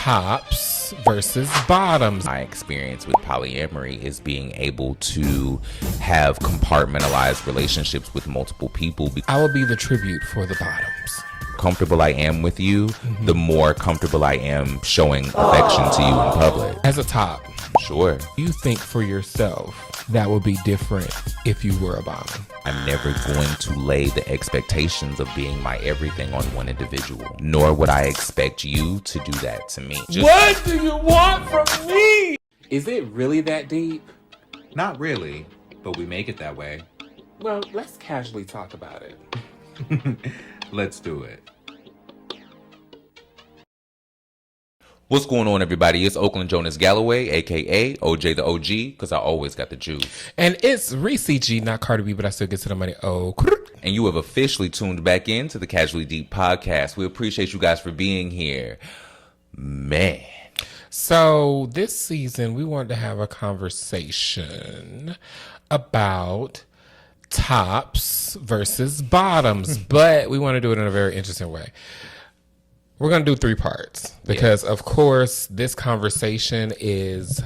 tops versus bottoms. My experience with polyamory is being able to have compartmentalized relationships with multiple people. I will be the tribute for the bottoms. Comfortable I am with you, the more comfortable I am showing affection to you in public. As a top, Sure. you think for yourself that would be different if you were a bottom? I'm never going to lay the expectations of being my everything on one individual, nor would I expect you to do that to me. What do you want from me? Is it really that deep? Not really, but we make it that way. Well, let's casually talk about it. Let's do it. What's going on, everybody? It's Oaklyn Jonas Galloway, a.k.a. OJ the OG, because I always got the juice. And it's Ressie G, not Cardi B, but I still get to the money. Oh, and you have officially tuned back into the Casually Deep podcast. We appreciate you guys for being here. Man. So this season, we wanted to have a conversation about tops versus bottoms, but we want to do it in a very interesting way. We're going to do 3 parts because, of course, this conversation is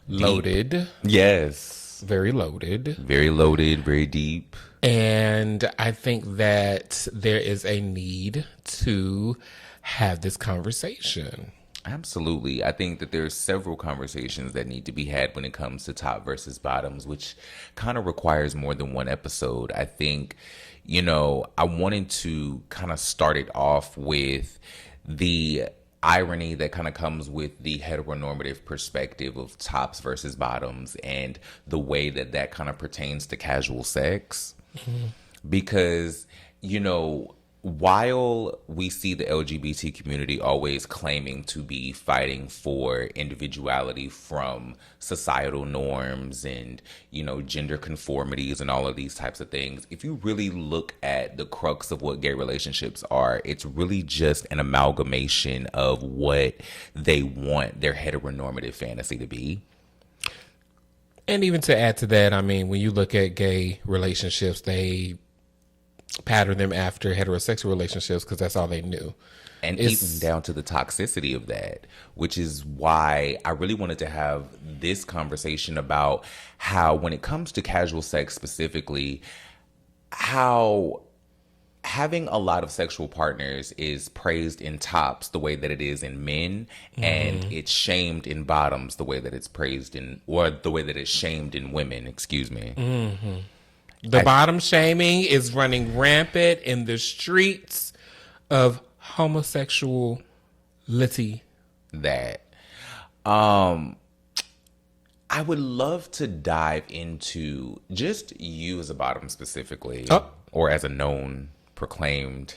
loaded. Deep. Yes. Very loaded. Very loaded, very deep. And I think that there is a need to have this conversation. Absolutely. I think that there's several conversations that need to be had when it comes to top versus bottoms, which kind of requires more than one episode. I think, you know, I wanted to kind of start it off with the irony that kind of comes with the heteronormative perspective of tops versus bottoms and the way that that kind of pertains to casual sex. Mm-hmm. Because, you know, while we see the LGBT community always claiming to be fighting for individuality from societal norms and, you know, gender conformities and all of these types of things, if you really look at the crux of what gay relationships are, it's really just an amalgamation of what they want their heteronormative fantasy to be. And even to add to that, I mean, when you look at gay relationships, they pattern them after heterosexual relationships because that's all they knew. And even down to the toxicity of that, which is why I really wanted to have this conversation about how, when it comes to casual sex specifically, how having a lot of sexual partners is praised in tops the way that it is in men, and it's shamed in bottoms the way that it's praised in, or the way that it's shamed in women, excuse me. Mm-hmm. The bottom shaming is running rampant in the streets of homosexuality. That. I would love to dive into just you as a bottom specifically, or as a known, proclaimed.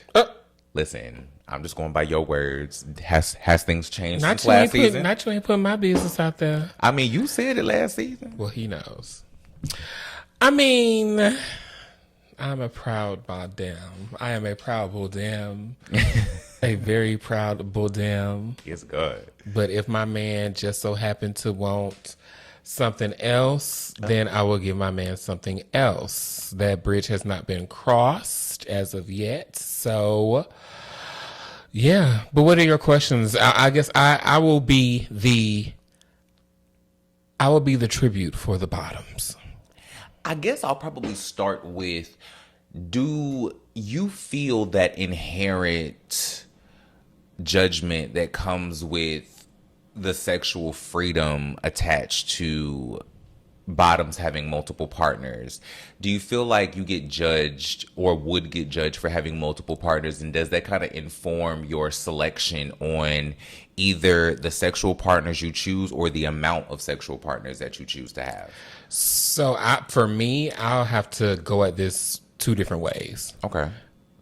Listen, I'm just going by your words. Has things changed since last season? Not you ain't putting my business out there. I mean, you said it last season. Well, he knows. I mean, I'm a proud Bodam. I am a proud Bodam. A very proud Bodam. It's good. But if my man just so happened to want something else, then I will give my man something else. That bridge has not been crossed as of yet. So, yeah. But what are your questions? I guess I will be the tribute for the bottoms. I guess I'll probably start with, do you feel that inherent judgment that comes with the sexual freedom attached to bottoms having multiple partners? Do you feel like you get judged or would get judged for having multiple partners? And does that kind of inform your selection on either the sexual partners you choose or the amount of sexual partners that you choose to have? So for me, I'll have to go at this 2 different ways. Okay.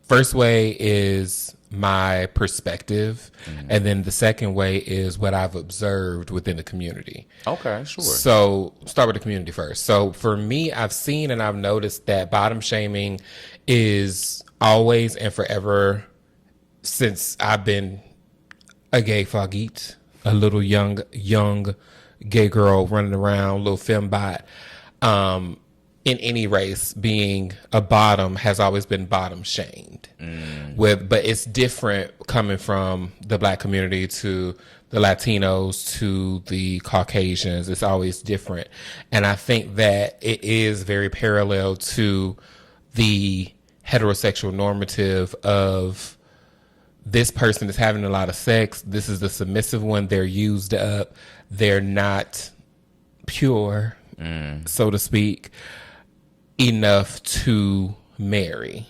First way is my perspective, and then the second way is what I've observed within the community. Okay, sure. So start with the community first. So for me, I've seen and I've noticed that bottom shaming is always and forever, since I've been a gay foggeet, a little young gay girl running around, little fembot. in any race, being a bottom has always been bottom shamed. But it's different coming from the Black community to the Latinos to the Caucasians. It's always different. And I think that it is very parallel to the heterosexual normative of this person is having a lot of sex. This is the submissive one. They're used up. They're not pure, so to speak, enough to marry.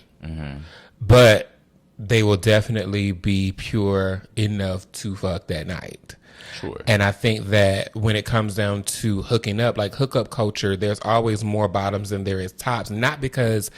But they will definitely be pure enough to fuck that night. Sure. And I think that when it comes down to hooking up, like hookup culture, there's always more bottoms than there is tops, not because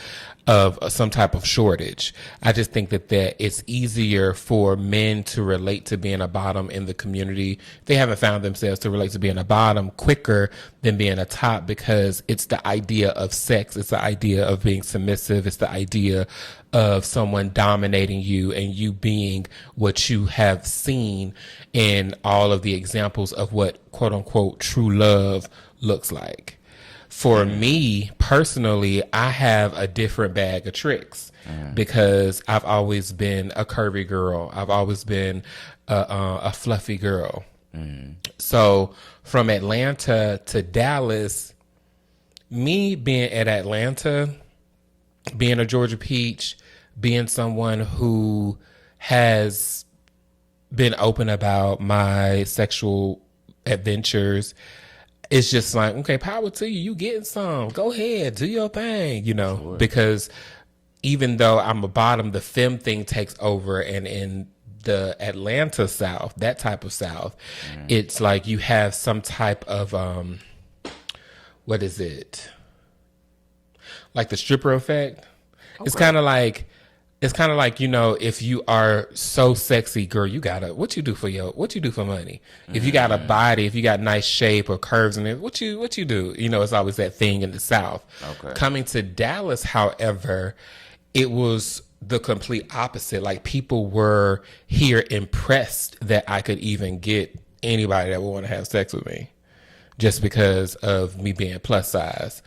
of some type of shortage. I just think that it's easier for men to relate to being a bottom in the community. They haven't found themselves to relate to being a bottom quicker than being a top, because it's the idea of sex. It's the idea of being submissive. It's the idea of someone dominating you and you being what you have seen in all of the examples of what quote unquote true love looks like. For me personally, I have a different bag of tricks because I've always been a curvy girl. I've always been a fluffy girl. So from Atlanta to Dallas, me being at Atlanta, being a Georgia peach, being someone who has been open about my sexual adventures, it's just like, okay, power to you. You getting some. Go ahead, do your thing, Sure. because even though I'm a bottom, the femme thing takes over. And in the Atlanta South, that type of South, it's like you have some type of, what is it? Like the stripper effect. Okay. It's kind of like, if you are so sexy, girl, you gotta, what you do for money? If you got a body, if you got nice shape or curves in it, what you do? It's always that thing in the South. Okay. Coming to Dallas, however, it was the complete opposite. Like, people were here impressed that I could even get anybody that would want to have sex with me just because of me being plus size.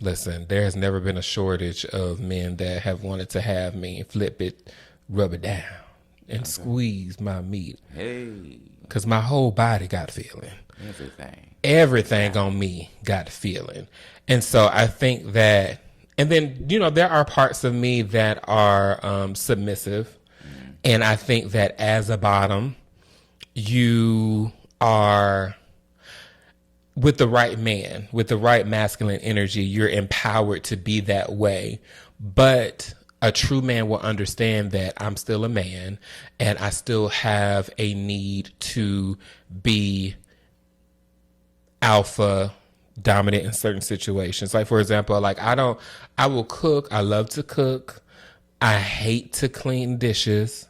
Listen, there has never been a shortage of men that have wanted to have me, flip it, rub it down, and squeeze my meat. Hey. Because my whole body got feeling. Everything on me got feeling. And so I think that, and then, there are parts of me that are submissive. And I think that as a bottom, you are, with the right man, with the right masculine energy, you're empowered to be that way. But a true man will understand that I'm still a man and I still have a need to be alpha dominant in certain situations. Like, for example, I will cook. I love to cook. I hate to clean dishes.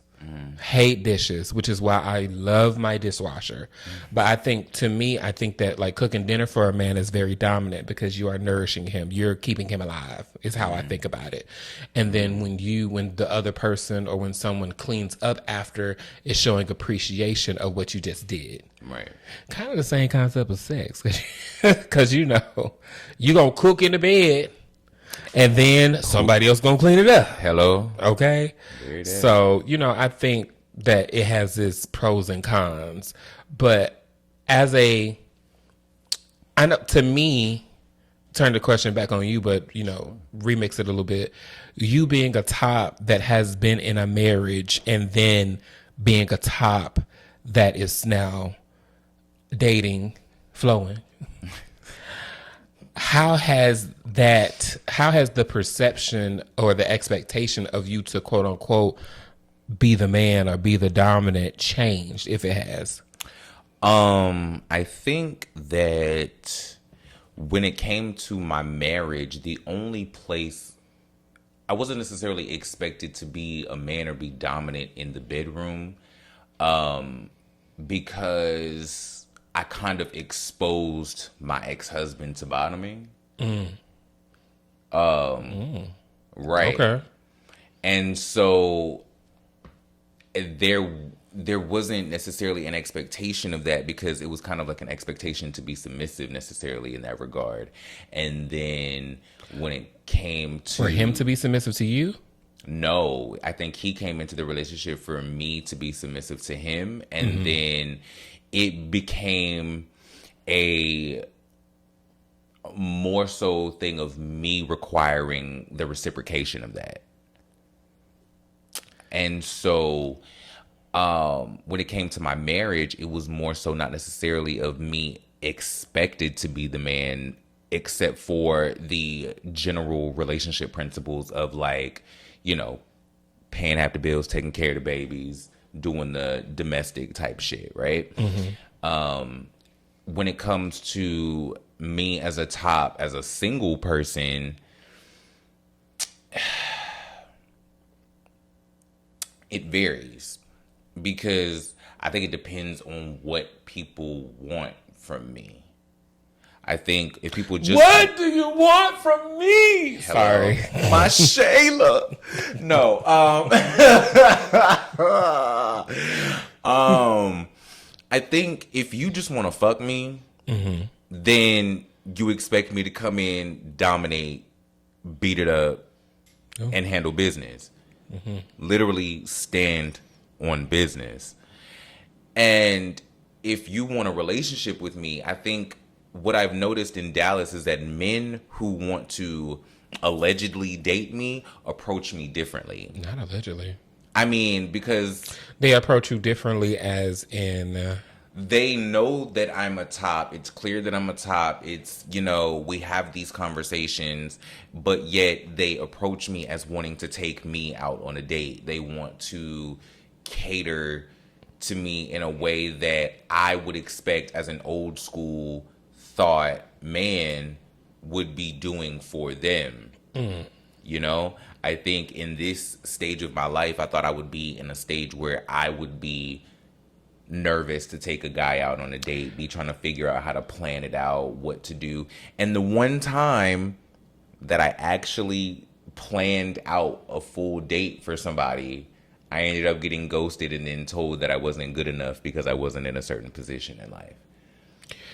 Hate dishes, which is why I love my dishwasher. But I think that like cooking dinner for a man is very dominant because you are nourishing him. You're keeping him alive is how I think about it. And then when the other person or when someone cleans up after, is showing appreciation of what you just did. Right. Kind of the same concept of sex. Because you gonna cook in the bed and then somebody else gonna clean it up. Hello. Okay. So, I think that it has its pros and cons, but to me, turn the question back on you, but, remix it a little bit. You being a top that has been in a marriage and then being a top that is now dating, flowing. How has the perception or the expectation of you to quote unquote be the man or be the dominant changed, if it has? I think that when it came to my marriage, the only place I wasn't necessarily expected to be a man or be dominant in the bedroom, because I kind of exposed my ex-husband to bottoming. Right. Okay. And so there there wasn't necessarily an expectation of that, because it was kind of like an expectation to be submissive necessarily in that regard. And then when it came to For him to be submissive to you? no, I think he came into the relationship for me to be submissive to him, and then it became a more so thing of me requiring the reciprocation of that. And so when it came to my marriage, it was more so not necessarily of me expected to be the man, except for the general relationship principles of, like, you know, paying half the bills, taking care of the babies, doing the domestic type shit, right? When it comes to me as a top, as a single person, it varies, because I think it depends on what people want from me. I think if people just... What do you want from me? Hello. Sorry. My Shayla. No. I think if you just want to fuck me, then you expect me to come in, dominate, beat it up, and handle business. Literally stand on business. And if you want a relationship with me, I think what I've noticed in Dallas is that men who want to allegedly date me approach me differently. Not allegedly. I mean, because They approach you differently as in... they know that I'm a top. It's clear that I'm a top. It's, you know, we have these conversations, but yet they approach me as wanting to take me out on a date. They want to cater to me in a way that I would expect as an old school thought man would be doing for them. You know, I think in this stage of my life, I thought I would be in a stage where I would be nervous to take a guy out on a date, be trying to figure out how to plan it out, what to do. And the one time that I actually planned out a full date for somebody, I ended up getting ghosted and then told that I wasn't good enough because I wasn't in a certain position in life,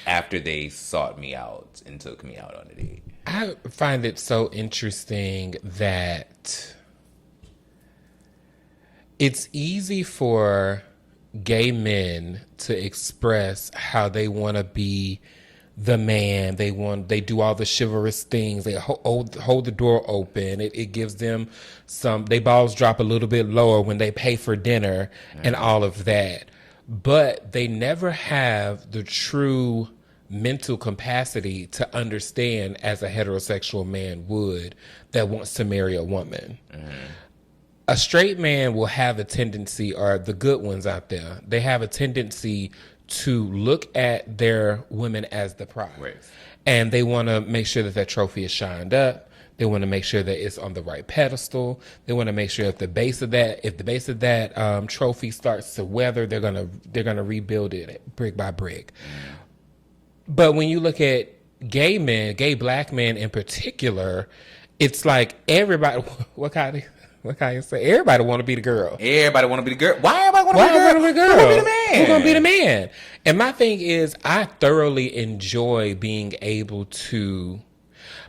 after they sought me out and took me out on a date. I find it so interesting that it's easy for gay men to express how they want to be the man. They do all the chivalrous things. They hold the door open. It gives them they balls drop a little bit lower when they pay for dinner and all of that. But they never have the true mental capacity to understand, as a heterosexual man would, that wants to marry a woman. A straight man will have a tendency, or the good ones out there, they have a tendency to look at their women as the prize. Right. And they want to make sure that that trophy is shined up. They want to make sure that it's on the right pedestal. They want to make sure if the base of that trophy starts to weather, they're gonna rebuild it brick by brick. But when you look at gay men, gay black men in particular, it's like everybody. What kind of say? Everybody want to be the girl. Everybody want to be the girl. Why everybody want to be the girl? Who gonna be the man? Who's gonna be the man? And my thing is, I thoroughly enjoy being able to.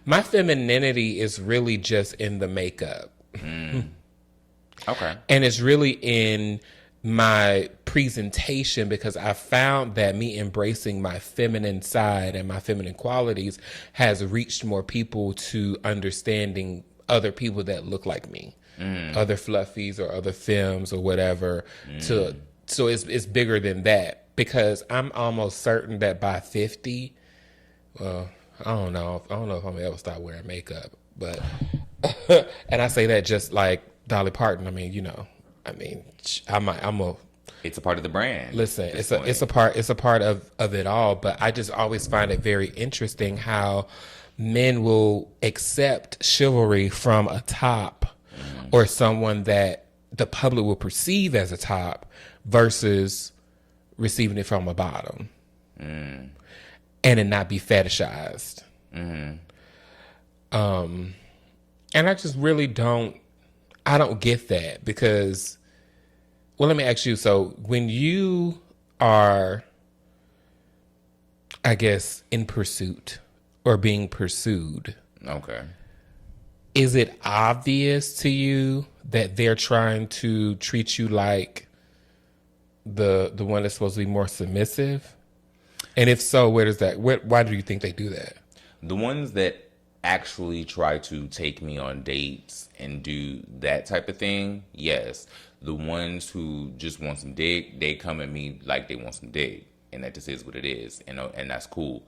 My femininity is really just in the makeup. Okay. And it's really in my presentation, because I found that me embracing my feminine side and my feminine qualities has reached more people to understanding other people that look like me, other fluffies or other femmes or whatever. So it's bigger than that, because I'm almost certain that by 50, well, I don't know if I'm gonna ever stop wearing makeup, but and I say that just like Dolly Parton. I mean, I'm a. It's a part of the brand. Listen, it's a part of it all. But I just always find it very interesting how men will accept chivalry from a top or someone that the public will perceive as a top versus receiving it from a bottom, and it not be fetishized. And I just really don't. I don't get that, because Well, let me ask you. So when you are, I guess, in pursuit or being pursued, Okay. is it obvious to you that they're trying to treat you like the one that's supposed to be more submissive? And if so, where does that? Why do you think they do that? The ones that actually try to take me on dates and do that type of thing, yes. The ones who just want some dick, they come at me like they want some dick, and that just is what it is, and that's cool.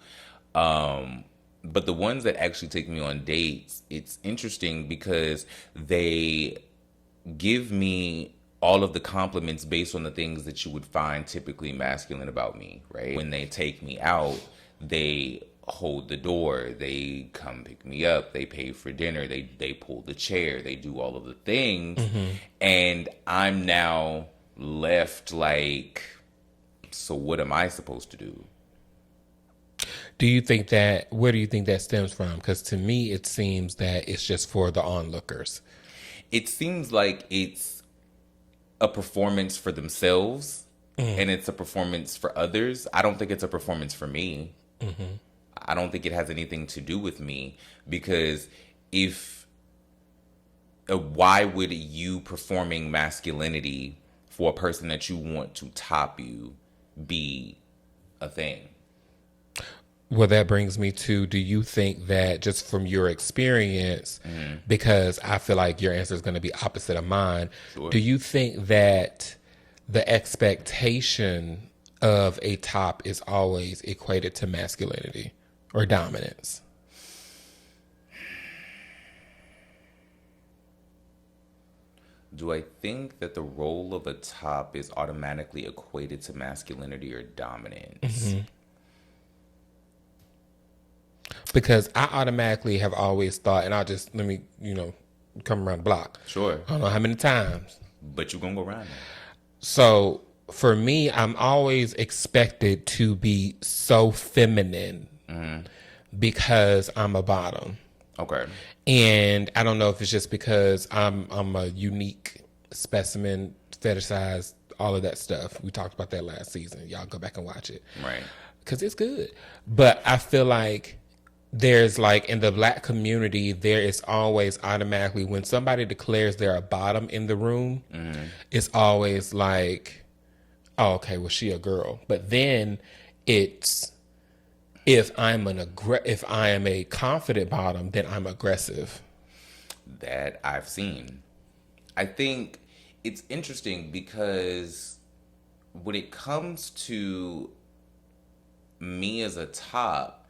But the ones that actually take me on dates, it's interesting because they give me all of the compliments based on the things that you would find typically masculine about me, right? When they take me out, they hold the door, they come pick me up, they pay for dinner, they pull the chair, they do all of the things, and I'm now left like, so what am I supposed to do? Do you think that? Where do you think that stems from? Because to me, it seems that it's just for the onlookers. It seems like it's a performance for themselves and it's a performance for others. I don't think it's a performance for me. I don't think it has anything to do with me because if why would you performing masculinity for a person that you want to top you be a thing? Well, that brings me to, do you think that just from your experience, because I feel like your answer is going to be opposite of mine, Sure. do you think that the expectation of a top is always equated to masculinity or dominance? Do I think that the role of a top is automatically equated to masculinity or dominance? Because I automatically have always thought, and I'll just, let me, come around the block. Sure. I don't know how many times. But you're going to go around that. So for me, I'm always expected to be so feminine because I'm a bottom. Okay. And I don't know if it's just because I'm a unique specimen, fetishized, all of that stuff. We talked about that last season. Y'all go back and watch it. Right. Because it's good. But I feel like there's like in the black community, there is always automatically, when somebody declares they're a bottom in the room, it's always like, oh, okay, well, she a girl. But then it's, if I am a confident bottom, then I'm aggressive. That I've seen. I think it's interesting because when it comes to me as a top,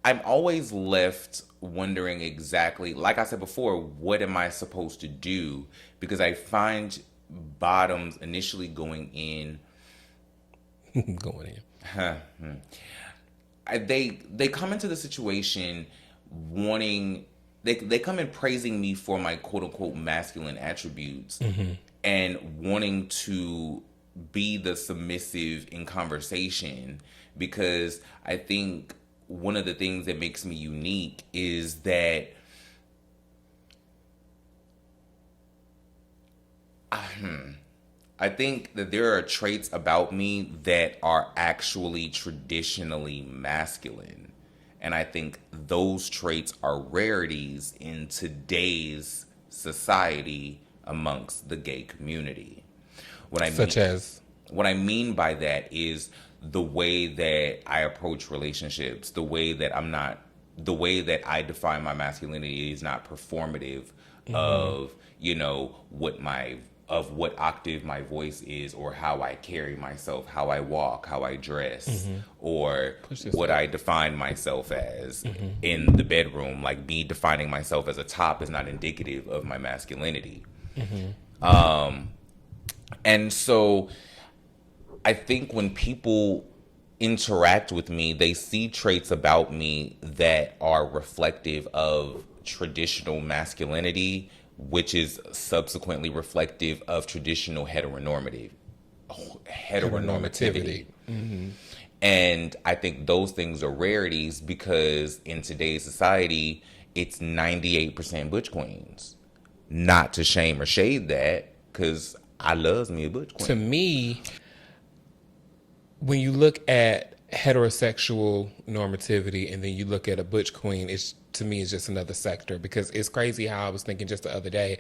I'm always left wondering exactly, like I said before, what am I supposed to do? Because I find bottoms initially going in. Going in. They come into the situation wanting, they come in praising me for my quote unquote masculine attributes and wanting to be the submissive in conversation, because I think one of the things that makes me unique is that I think that there are traits about me that are actually traditionally masculine. And I think those traits are rarities in today's society amongst the gay community. What I mean by that is the way that I approach relationships, the way that I define my masculinity is not performative of, what octave my voice is, or how I carry myself, how I walk, how I dress, or what I define myself as in the bedroom. Like, me defining myself as a top is not indicative of my masculinity. And so I think when people interact with me, they see traits about me that are reflective of traditional masculinity, which is subsequently reflective of traditional heteronormativity. And I think those things are rarities because in today's society, it's 98% butch queens. not to shame or shade that, because I loves me a butch To queen. me, when you look at heterosexual normativity and then you look at a butch queen, it's to me it's just another sector, because it's crazy how I was thinking just the other day,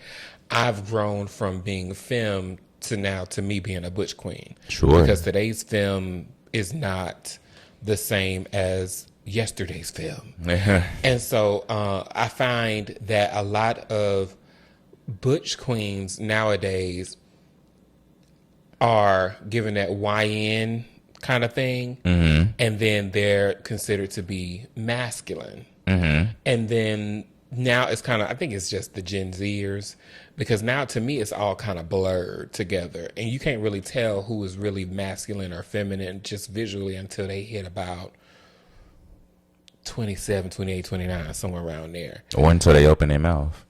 I've grown from being femme to now to me being a butch queen. Sure. Because today's femme is not the same as yesterday's film. And so I find that a lot of butch queens nowadays are given that YN kind of thing, and then they're considered to be masculine. And then now it's kind of, I think it's just the Gen Zers, because now to me it's all kind of blurred together, and you can't really tell who is really masculine or feminine just visually until they hit about 27, 28, 29, somewhere around there. Or until they open their mouth.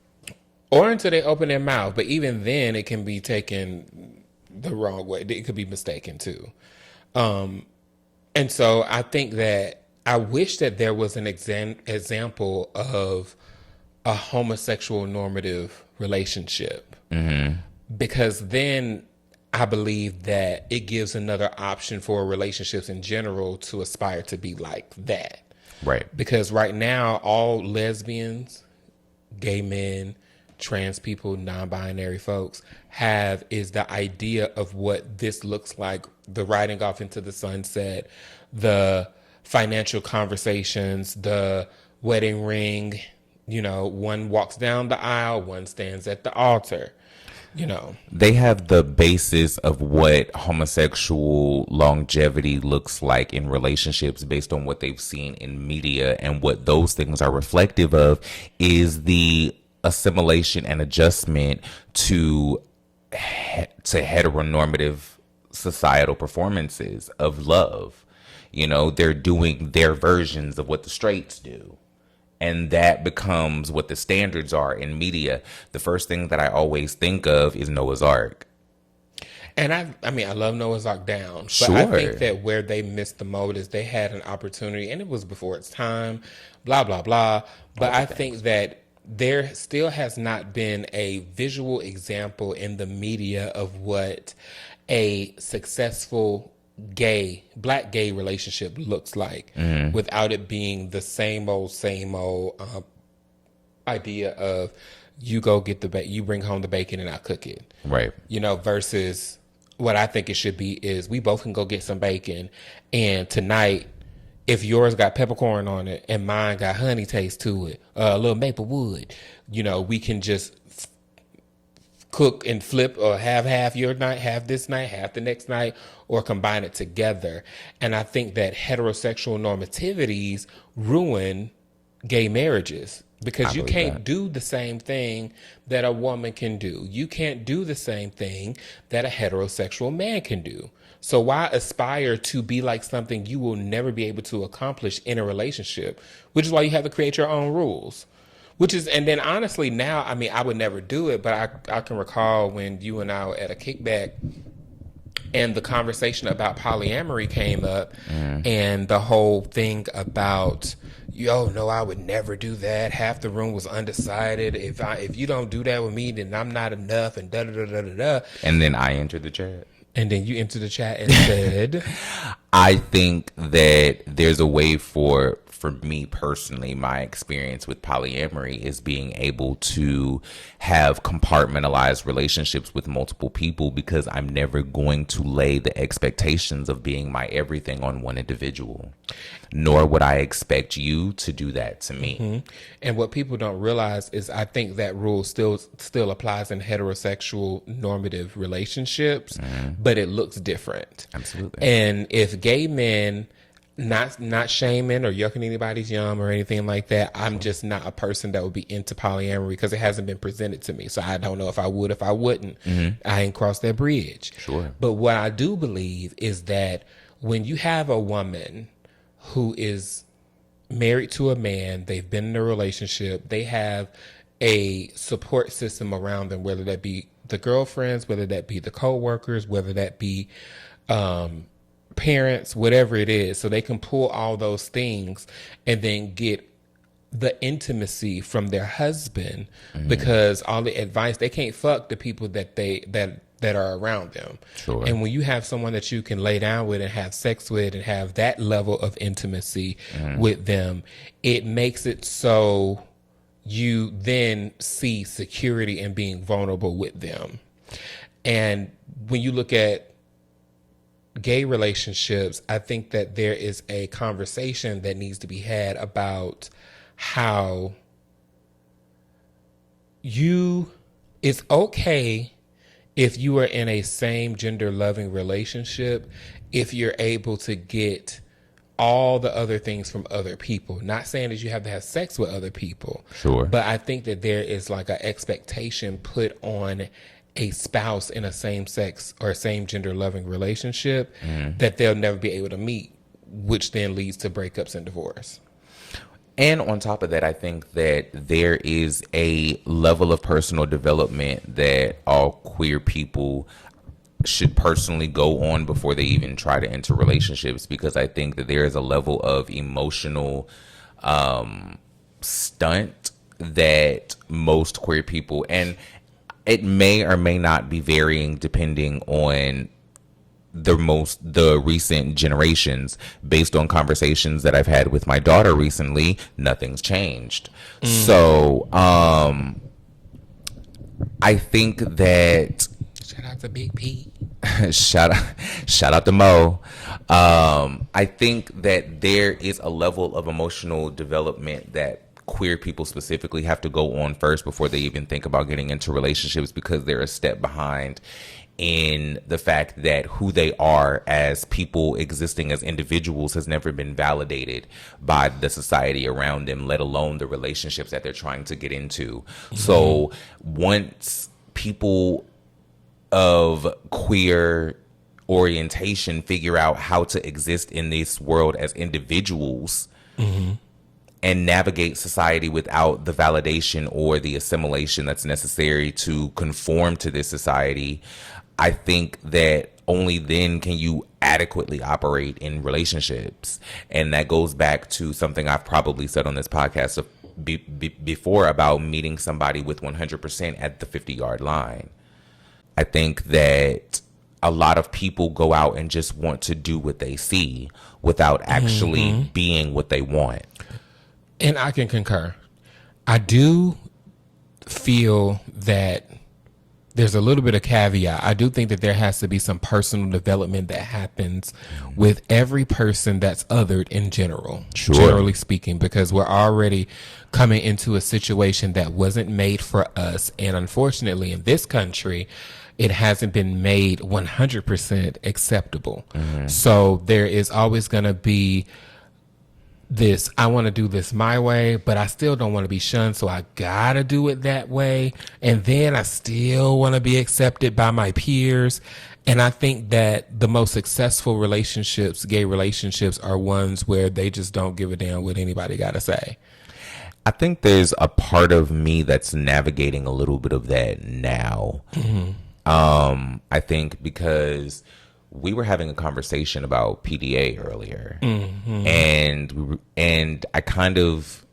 Or until they open their mouth. But even then, it can be taken the wrong way. It could be mistaken too. And so I think that I wish that there was an example of a homosexual normative relationship. Because then I believe that it gives another option for relationships in general to aspire to be like that. Right. Because right now, all lesbians, gay men, trans people, non-binary folks have is the idea of what this looks like, the riding off into the sunset, the financial conversations, the wedding ring, one walks down the aisle, one stands at the altar, They have the basis of what homosexual longevity looks like in relationships based on what they've seen in media, and what those things are reflective of is the assimilation and adjustment to heteronormative societal performances of love. They're doing their versions of what the straights do. And that becomes what the standards are in media. The first thing that I always think of is Noah's Ark. And I mean, I love Noah's Ark down, but Sure. I think that where they missed the mode is they had an opportunity, and it was before its time, blah, blah, blah. But I think that there still has not been a visual example in the media of what a successful black gay relationship looks like, without it being the same old idea of you go get you bring home the bacon and I cook it. Right. Versus what I think it should be is we both can go get some bacon, and tonight, if yours got peppercorn on it and mine got honey taste to it, a little maple wood, we can just cook and flip, or have half your night, half this night, half the next night, or combine it together. And I think that heterosexual normativities ruin gay marriages, because you can't do the same thing that a woman can do. You can't do the same thing that a heterosexual man can do. So why aspire to be like something you will never be able to accomplish in a relationship? Which is why you have to create your own rules. And then honestly now, I mean, I would never do it, but I can recall when you and I were at a kickback and the conversation about polyamory came up, and the whole thing about, no, I would never do that. Half the room was undecided. If you don't do that with me, then I'm not enough, and da da da da da da. And then I entered the chat. And then you entered the chat and said, I think that there's a way for me personally, my experience with polyamory is being able to have compartmentalized relationships with multiple people, because I'm never going to lay the expectations of being my everything on one individual, nor would I expect you to do that to me. And what people don't realize is I think that rule still applies in heterosexual normative relationships, but it looks different. Absolutely. And if gay men, not shaming or yucking anybody's yum or anything like that, I'm just not a person that would be into polyamory, because it hasn't been presented to me. So I don't know if I would, if I wouldn't. I ain't crossed that bridge. Sure. But what I do believe is that when you have a woman who is married to a man, they've been in a relationship, they have a support system around them, whether that be the girlfriends, whether that be the co-workers, whether that be parents, whatever it is, so they can pull all those things and then get the intimacy from their husband because all the advice, they can't fuck the people that are around them. Sure. And when you have someone that you can lay down with and have sex with and have that level of intimacy with them, it makes it so you then see security in being vulnerable with them. And when you look at gay relationships, I think that there is a conversation that needs to be had about how it's okay if you are in a same gender loving relationship, if you're able to get all the other things from other people. Not saying that you have to have sex with other people. Sure. But I think that there is like an expectation put on a spouse in a same sex or same gender loving relationship that they'll never be able to meet, which then leads to breakups and divorce. And on top of that, I think that there is a level of personal development that all queer people should personally go on before they even try to enter relationships, because I think that there is a level of emotional stunt that most queer people, and it may or may not be varying depending on the recent generations. Based on conversations that I've had with my daughter recently, nothing's changed. So I think that Shout out to Big P. shout out to Mo. I think that there is a level of emotional development that queer people specifically have to go on first before they even think about getting into relationships, because they're a step behind in the fact that who they are as people existing as individuals has never been validated by the society around them, let alone the relationships that they're trying to get into. So once people of queer orientation figure out how to exist in this world as individuals and navigate society without the validation or the assimilation that's necessary to conform to this society, I think that only then can you adequately operate in relationships. And that goes back to something I've probably said on this podcast before about meeting somebody with 100% at the 50-yard line. I think that a lot of people go out and just want to do what they see without actually being what they want. And I can concur. I do feel that there's a little bit of caveat. I do think that there has to be some personal development that happens with every person that's othered in general, generally speaking, because we're already coming into a situation that wasn't made for us. And unfortunately, in this country, it hasn't been made 100% acceptable. So there is always going to be this, I want to do this my way, but I still don't want to be shunned, so I gotta do it that way. And then I still want to be accepted by my peers. And I think that the most successful relationships, gay relationships, are ones where they just don't give a damn what anybody gotta say. I think there's a part of me that's navigating a little bit of that now. I think because we were having a conversation about PDA earlier, and I kind of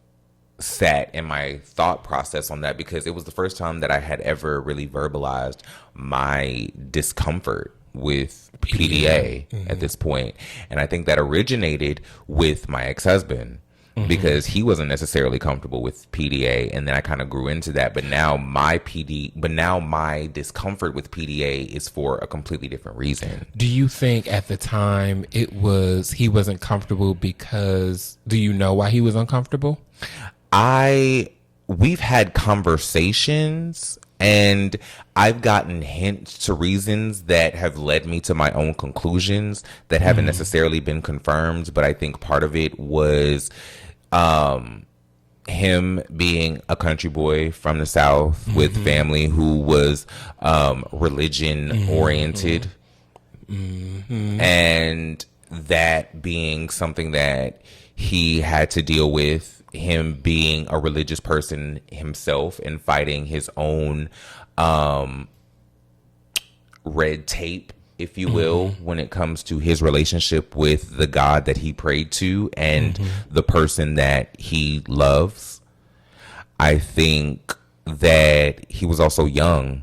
sat in my thought process on that, because it was the first time that I had ever really verbalized my discomfort with PDA at this point. And I think that originated with my ex-husband, because he wasn't necessarily comfortable with PDA, and then I kind of grew into that. But now my discomfort with PDA is for a completely different reason. Do you think at the time he wasn't comfortable because, do you know why he was uncomfortable? We've had conversations, and I've gotten hints to reasons that have led me to my own conclusions that haven't necessarily been confirmed. But I think part of it was him being a country boy from the South with family who was religion oriented, and that being something that he had to deal with, him being a religious person himself and fighting his own red tape if you will, when it comes to his relationship with the God that he prayed to and the person that he loves. I think that he was also young.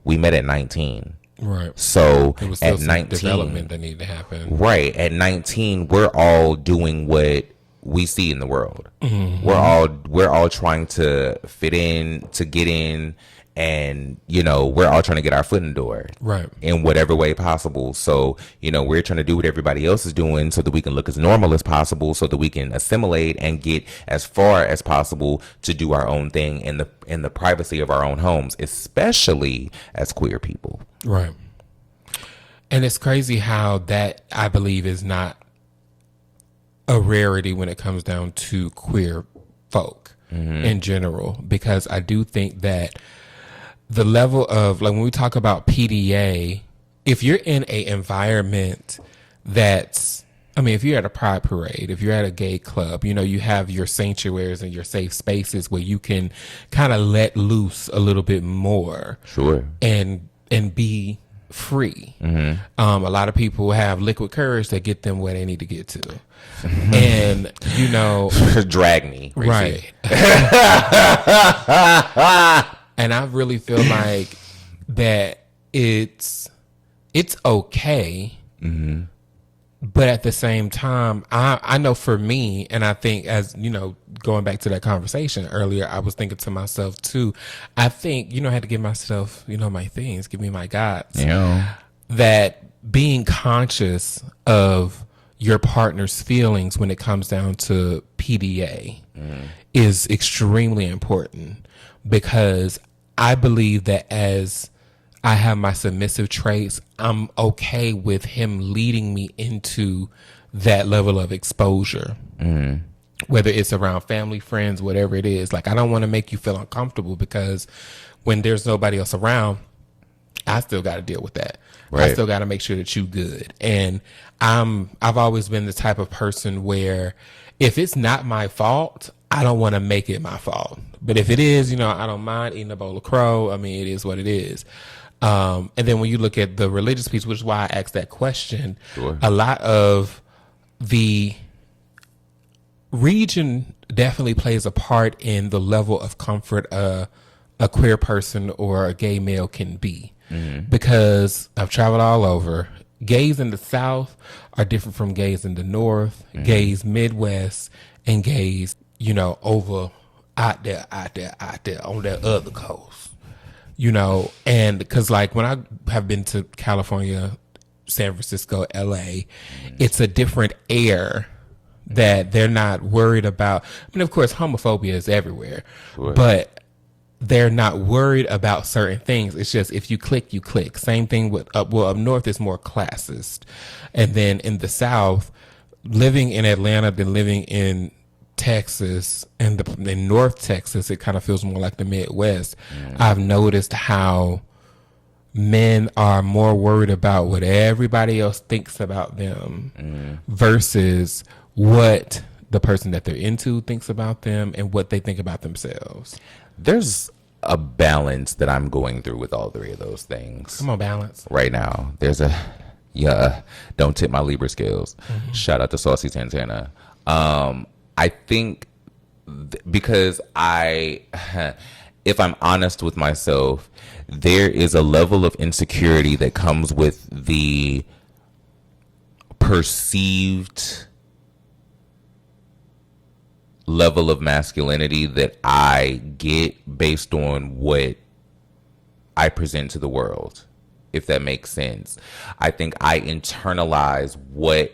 We met at 19. Right. So There was still at some 19, development that needed to happen. right, at 19, we're all doing what we see in the world. We're all trying to fit in, to get in, and we're all trying to get our foot in the door, Right. in whatever way possible. So we're trying to do what everybody else is doing so that we can look as normal as possible, so that we can assimilate and get as far as possible to do our own thing in the privacy of our own homes, especially as queer people. Right. And it's crazy how that, I believe, is not a rarity when it comes down to queer folk in general, because I do think that the level of, like, when we talk about PDA, if you're in a environment that's, I mean, if you're at a pride parade, if you're at a gay club, you have your sanctuaries and your safe spaces where you can kind of let loose a little bit more. Sure. And be free. A lot of people have liquid courage that get them where they need to get to. And, Drag me. right. And I really feel like that it's okay. But at the same time, I know for me, and I think, as going back to that conversation earlier, I was thinking to myself too, I think, I had to give myself, my things, give me my gods. Yeah. That being conscious of your partner's feelings when it comes down to PDA is extremely important, because I believe that as I have my submissive traits, I'm okay with him leading me into that level of exposure. Whether it's around family, friends, whatever it is. Like, I don't want to make you feel uncomfortable, because when there's nobody else around, I still got to deal with that. Right. I still got to make sure that you good. And I've always been the type of person where if it's not my fault, I don't want to make it my fault. But if it is, I don't mind eating a bowl of crow. I mean, it is what it is. And then when you look at the religious piece, which is why I asked that question, Sure. a lot of the region definitely plays a part in the level of comfort a queer person or a gay male can be. Because I've traveled all over. Gays in the South are different from gays in the North, gays Midwest, and gays, over out there on that other coast. And because, like, when I have been to California, San Francisco, LA, it's a different air that they're not worried about. I mean, of course, homophobia is everywhere, Sure. but they're not worried about certain things. It's just, if you click, you click. Same thing with up north is more classist. And then in the South, living in Atlanta than living in Texas and in North Texas, it kind of feels more like the Midwest. I've noticed how men are more worried about what everybody else thinks about them versus what the person that they're into thinks about them and what they think about themselves. There's a balance that I'm going through with all three of those things. Come on, balance. Right now. There's don't tip my Libra skills. Shout out to Saucy Santana. I think because if I'm honest with myself, there is a level of insecurity that comes with the perceived level of masculinity that I get based on what I present to the world, if that makes sense. I think I internalize what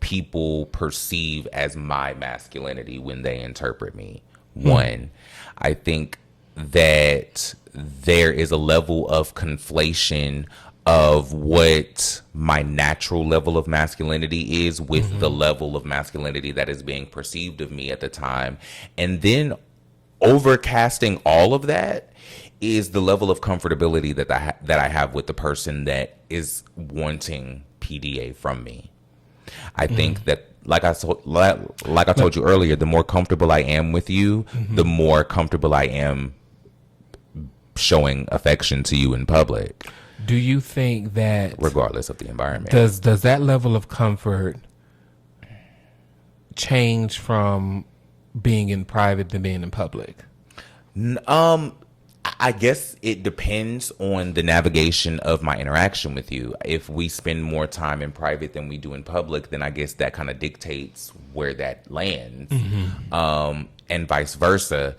people perceive as my masculinity when they interpret me. One, I think that there is a level of conflation of what my natural level of masculinity is with the level of masculinity that is being perceived of me at the time. And then overcasting all of that is the level of comfortability that I have with the person that is wanting PDA from me. I think that, like I told you earlier, the more comfortable I am with you, the more comfortable I am showing affection to you in public. Do you think that regardless of the environment. does that level of comfort change from being in private than being in public? I guess it depends on the navigation of my interaction with you. If we spend more time in private than we do in public, then I guess that kind of dictates where that lands, and vice versa.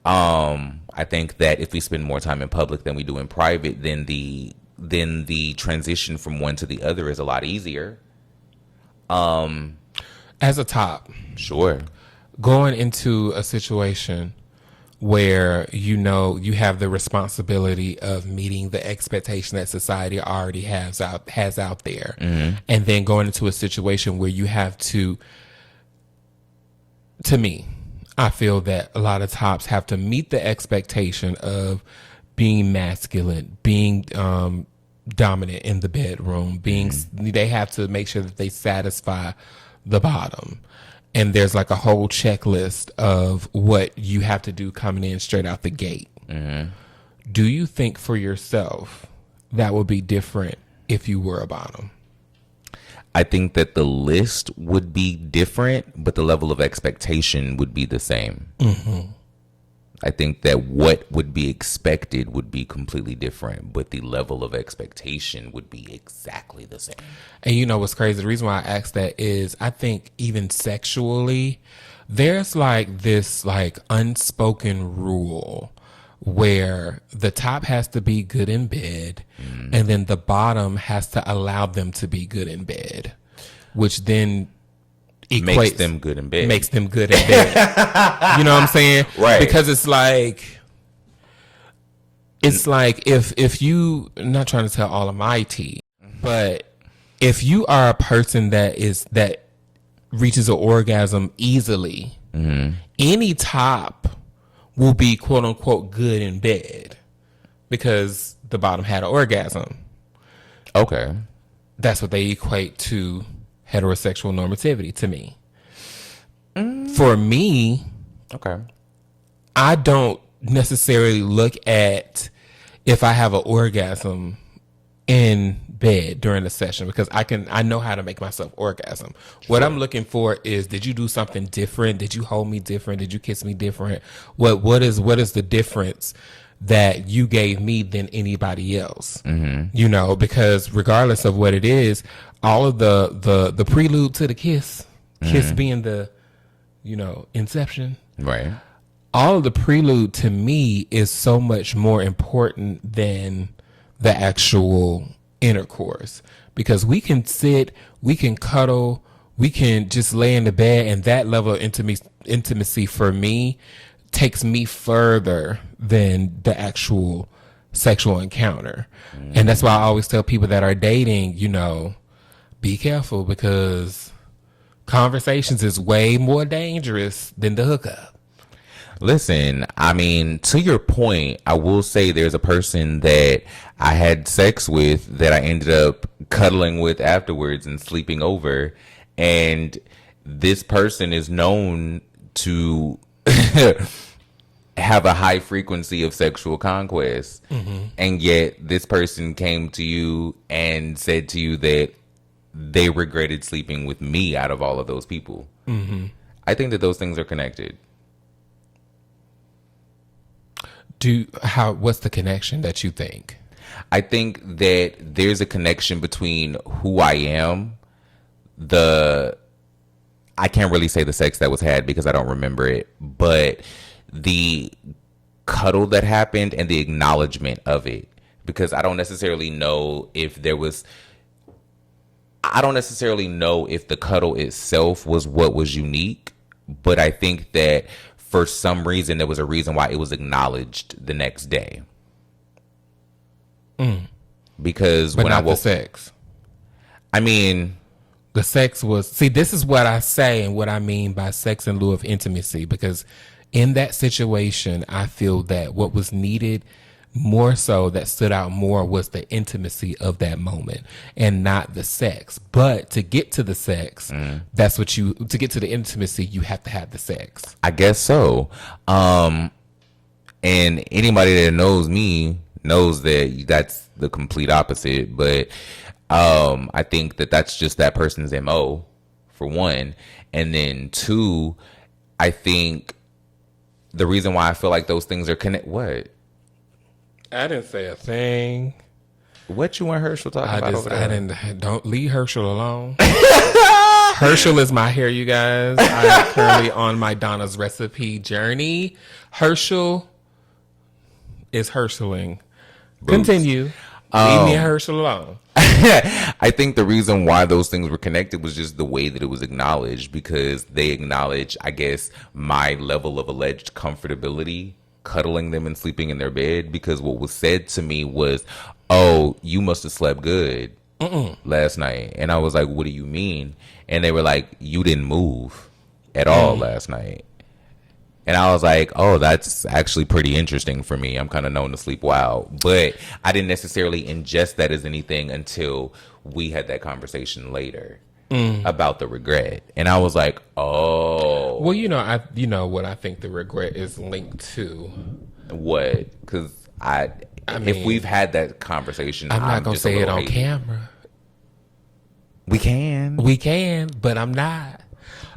I think that if we spend more time in public than we do in private, then the transition from one to the other is a lot easier. As a top, Sure. going into a situation where you know you have the responsibility of meeting the expectation that society already has out there, and then going into a situation where you have to me, I feel that a lot of tops have to meet the expectation of being masculine, being dominant in the bedroom, they have to make sure that they satisfy the bottom. And there's like a whole checklist of what you have to do coming in straight out the gate. Do you think for yourself that would be different if you were a bottom? I think that the list would be different, but the level of expectation would be the same. I think that what would be expected would be completely different, but the level of expectation would be exactly the same. And you know what's crazy? The reason why I asked that is I think even sexually, there's like this like unspoken rule where the top has to be good in bed, and then the bottom has to allow them to be good in bed, which then Makes them good in bed. Makes them good in bed. You know what I'm saying? Right. Because it's like if you, I'm not trying to tell all of my tea, but if you are a person that reaches an orgasm easily, any top will be quote unquote good in bed because the bottom had an orgasm. Okay. That's what they equate to heterosexual normativity to me. For me, Okay. I don't necessarily look at if I have an orgasm in bed during the session because I know how to make myself orgasm. What I'm looking for is, did you do something different? Did you hold me different? Did you kiss me different? What is the difference that you gave me than anybody else? You know, because regardless of what it is, all of the prelude to the kiss being the, you know, inception. Right. All of the prelude to me is so much more important than the actual intercourse, because we can sit, we can cuddle, we can just lay in the bed, and that level of intimacy for me takes me further than the actual sexual encounter. And that's why I always tell people that are dating, you know, be careful, because conversations is way more dangerous than the hookup. Listen, I mean, to your point, I will say there's a person that I had sex with that I ended up cuddling with afterwards and sleeping over. And this person is known to have a high frequency of sexual conquest. And yet this person came to you and said to you that they regretted sleeping with me out of all of those people. I think that those things are connected. What's the connection that you think? I think that there's a connection between who I am, I can't really say the sex that was had because I don't remember it, but the cuddle that happened and the acknowledgement of it, because I don't necessarily know if the cuddle itself was what was unique, but I think that for some reason there was a reason why it was acknowledged the next day. Because But when not I woke, the sex. I mean, The sex was, see, this is what I say and what I mean by sex in lieu of intimacy, because in that situation, I feel that what was needed more so, that stood out more, was the intimacy of that moment and not the sex. But to get to the sex, to get to the intimacy, you have to have the sex. I guess so. And anybody that knows me knows that that's the complete opposite. But I think that that's just that person's MO, for one. And then two, I think the reason why I feel like those things are What? I didn't say a thing. What you want Herschel talking about over there? Don't leave Herschel alone. Herschel is my hair, you guys. I am currently on my Donna's recipe journey. Herschel is Herscheling. Continue. Leave me and Herschel alone. I think the reason why those things were connected was just the way that it was acknowledged, because they acknowledge, I guess, my level of alleged comfortability cuddling them and sleeping in their bed, because what was said to me was, oh, you must have slept good last night. And I was like, what do you mean? And they were like, you didn't move at all last night. And I was like, oh, that's actually pretty interesting for me. I'm kind of known to sleep wild. But I didn't necessarily ingest that as anything until we had that conversation later about the regret. And I was like, oh. Well, you know what I think the regret is linked to. What? Because I mean, if we've had that conversation, I'm not going to say it on camera. We can, but I'm not.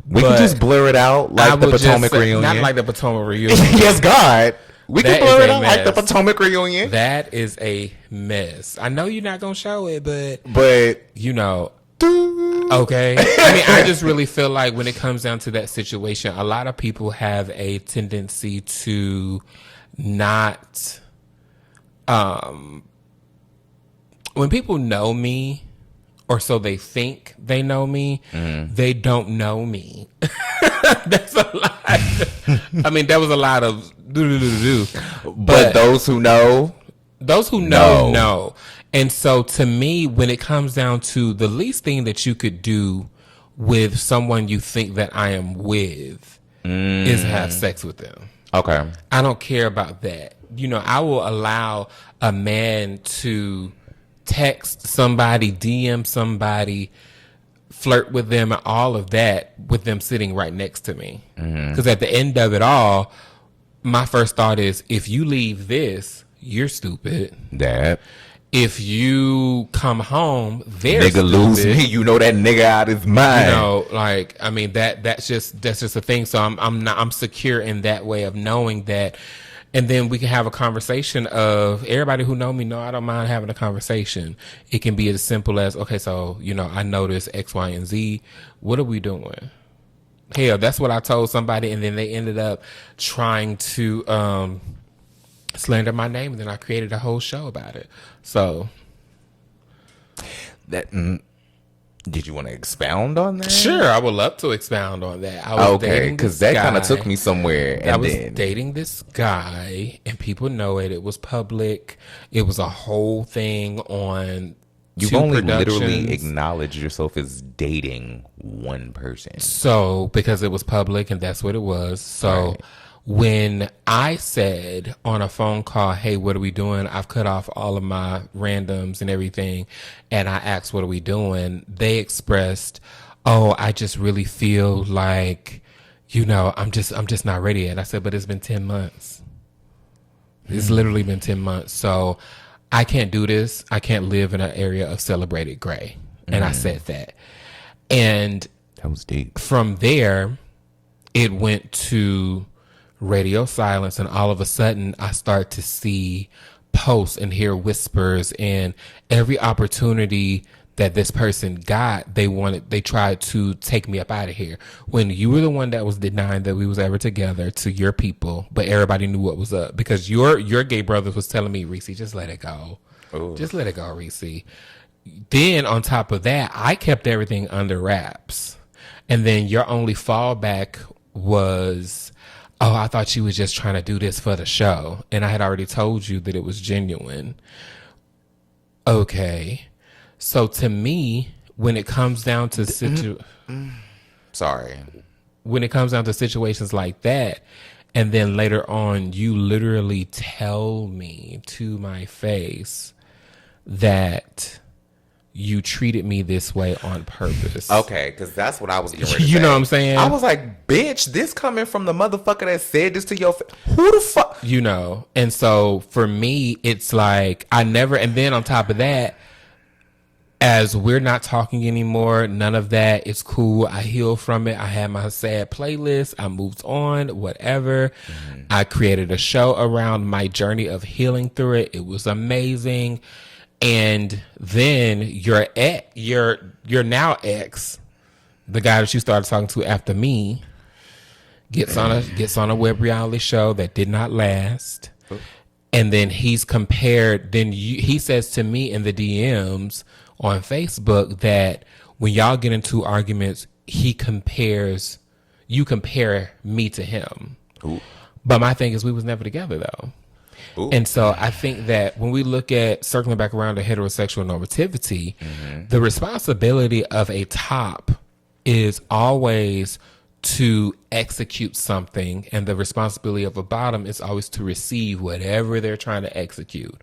We can just blur it out like the Potomac reunion. Not like the Potomac reunion. Yes, God. We can blur it out like the Potomac reunion. That is a mess. I know you're not going to show it, but you know. Okay. I mean, I just really feel like when it comes down to that situation, a lot of people have a tendency to not, when people know me, or so they think they know me, they don't know me. That's a lot. I mean, that was a lot of do. But those who know, know. And so to me, when it comes down to the least thing that you could do with someone you think that I am with is have sex with them. Okay. I don't care about that. You know, I will allow a man to text somebody, DM somebody, flirt with them, and all of that with them sitting right next to me. Because at the end of it all, my first thought is, if you leave this, you're stupid. That. If you come home, they're nigga stupid. Lose me. You know that nigga out his mind. You know, like, I mean, that's just a thing. So I'm secure in that way of knowing that. And then we can have a conversation of everybody who know me know I don't mind having a conversation. It can be as simple as, okay, so, you know, I noticed X, Y, and Z. What are we doing? Hell, that's what I told somebody, and then they ended up trying to slander my name, and then I created a whole show about it. So that did you want to expound on that? Sure, I would love to expound on that. I was okay, because that kind of took me somewhere. I was dating this guy, and people know it. It was public. It was a whole thing on. You've only literally acknowledged yourself as dating one person. So, because it was public, and that's what it was. So, right. When I said on a phone call, hey, what are we doing? I've cut off all of my randoms and everything. And I asked, what are we doing? They expressed, oh, I just really feel like, you know, I'm just not ready yet. I said, but it's been 10 months. It's literally been 10 months. So I can't do this. I can't live in an area of celebrated gray. And I said that. And that was deep. From there, it went to radio silence, and all of a sudden I start to see posts and hear whispers, and every opportunity that this person got, they tried to take me up out of here. When you were the one that was denying that we was ever together to your people, but everybody knew what was up, because your gay brothers was telling me, Ressie, just let it go. Ooh. Just let it go, Ressie. Then on top of that, I kept everything under wraps, and then your only fallback was, oh, I thought you was just trying to do this for the show. And I had already told you that it was genuine. Okay. So to me, when it comes down to when it comes down to situations like that, and then later on you literally tell me to my face that you treated me this way on purpose. Okay, because that's what I was getting ready to You say. know what I'm saying? I was like, bitch, this coming from the motherfucker that said this to your who the fuck? You know, and so for me, it's like I never, and then on top of that, as we're not talking anymore, none of that. It's cool. I healed from it. I had my sad playlist. I moved on, whatever. I created a show around my journey of healing through it. It was amazing. And then your now ex, the guy that you started talking to after me, gets on a web reality show that did not last. And then he's compared, he says to me in the DMs on Facebook that when y'all get into arguments, you compare me to him. Ooh. But my thing is we was never together though. Ooh. And so I think that when we look at circling back around to heterosexual normativity, the responsibility of a top is always to execute something, and the responsibility of a bottom is always to receive whatever they're trying to execute.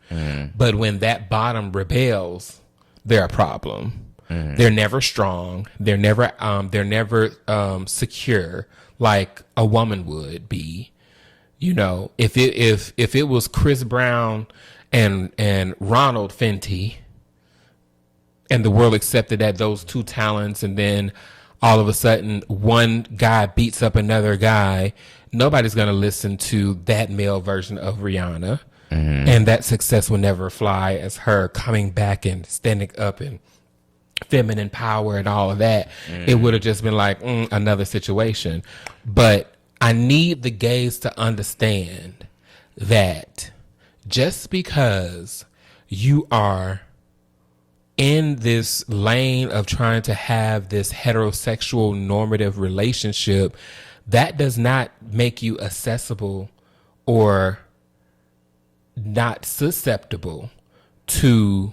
But when that bottom rebels, they're a problem. They're never strong. They're never secure like a woman would be. You know, if it was Chris Brown and Ronald Fenty, and the world accepted that those two talents, and then all of a sudden one guy beats up another guy, nobody's going to listen to that male version of Rihanna. And that success will never fly as her coming back and standing up and feminine power and all of that. It would have just been like another situation. But I need the gays to understand that just because you are in this lane of trying to have this heterosexual normative relationship, that does not make you accessible or not susceptible to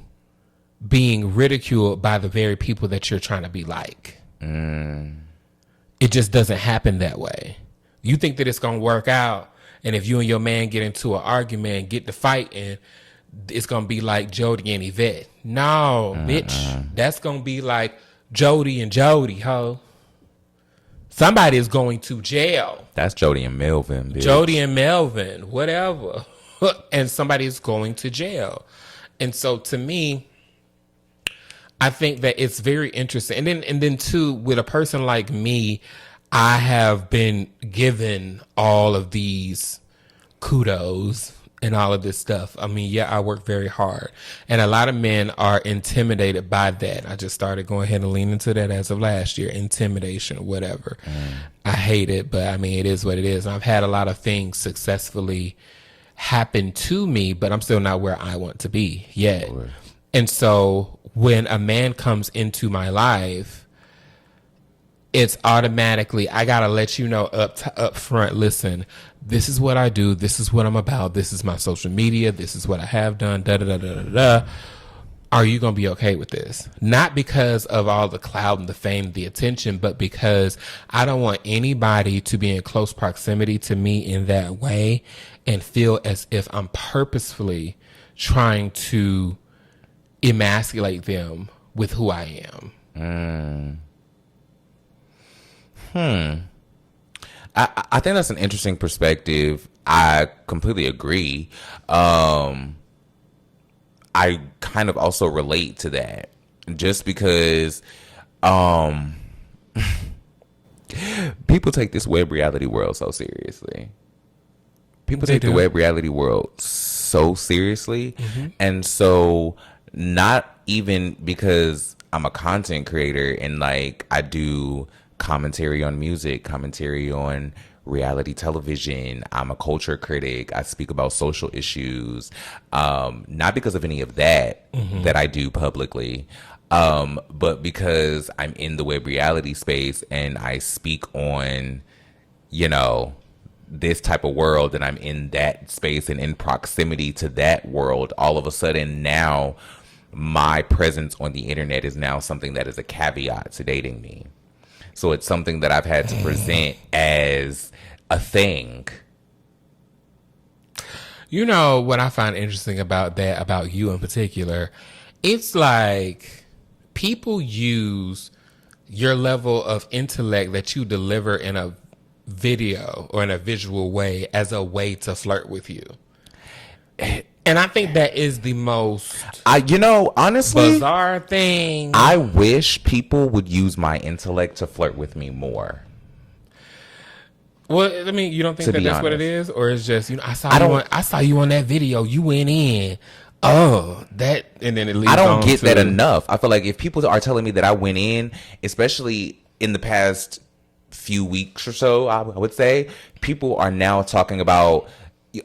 being ridiculed by the very people that you're trying to be like. It just doesn't happen that way. You think that it's going to work out, and if you and your man get into an argument, get to fighting, it's going to be like Jody and Yvette. No, bitch. That's going to be like Jody and Jody, ho. Somebody is going to jail. That's Jody and Melvin, bitch. Jody and Melvin, whatever. And somebody is going to jail. And so to me, I think that it's very interesting. And then too, with a person like me, I have been given all of these kudos and all of this stuff. I mean, yeah, I work very hard. And a lot of men are intimidated by that. I just started going ahead and lean into that as of last year. Intimidation, whatever. I hate it, but I mean, it is what it is. And I've had a lot of things successfully happen to me, but I'm still not where I want to be yet. Sure. And so when a man comes into my life, it's automatically, I got to let you know up front, listen, this is what I do. This is what I'm about. This is my social media. This is what I have done. Da, da, da, da, da, da. Are you going to be okay with this? Not because of all the clout and the fame, the attention, but because I don't want anybody to be in close proximity to me in that way and feel as if I'm purposefully trying to emasculate them with who I am. I think that's an interesting perspective. I completely agree. I kind of also relate to that just because people take this web reality world so seriously. People take the web reality world so seriously. And so not even because I'm a content creator and like I do commentary on music, commentary on reality television. I'm a culture critic. I speak about social issues. Not because of any of that that I do publicly, but because I'm in the web reality space and I speak on, you know, this type of world and I'm in that space and in proximity to that world. All of a sudden now my presence on the internet is now something that is a caveat to dating me. So it's something that I've had to present as a thing. You know what I find interesting about that, about you in particular, it's like people use your level of intellect that you deliver in a video or in a visual way as a way to flirt with you. And I think that is the most honestly, bizarre thing. I wish people would use my intellect to flirt with me more. Well, I mean, you don't think that that's what it is, or it's just I saw you on that video. You went in. Oh, that, and then it leads. I don't get that enough. I feel like if people are telling me that I went in, especially in the past few weeks or so, I would say people are now talking about,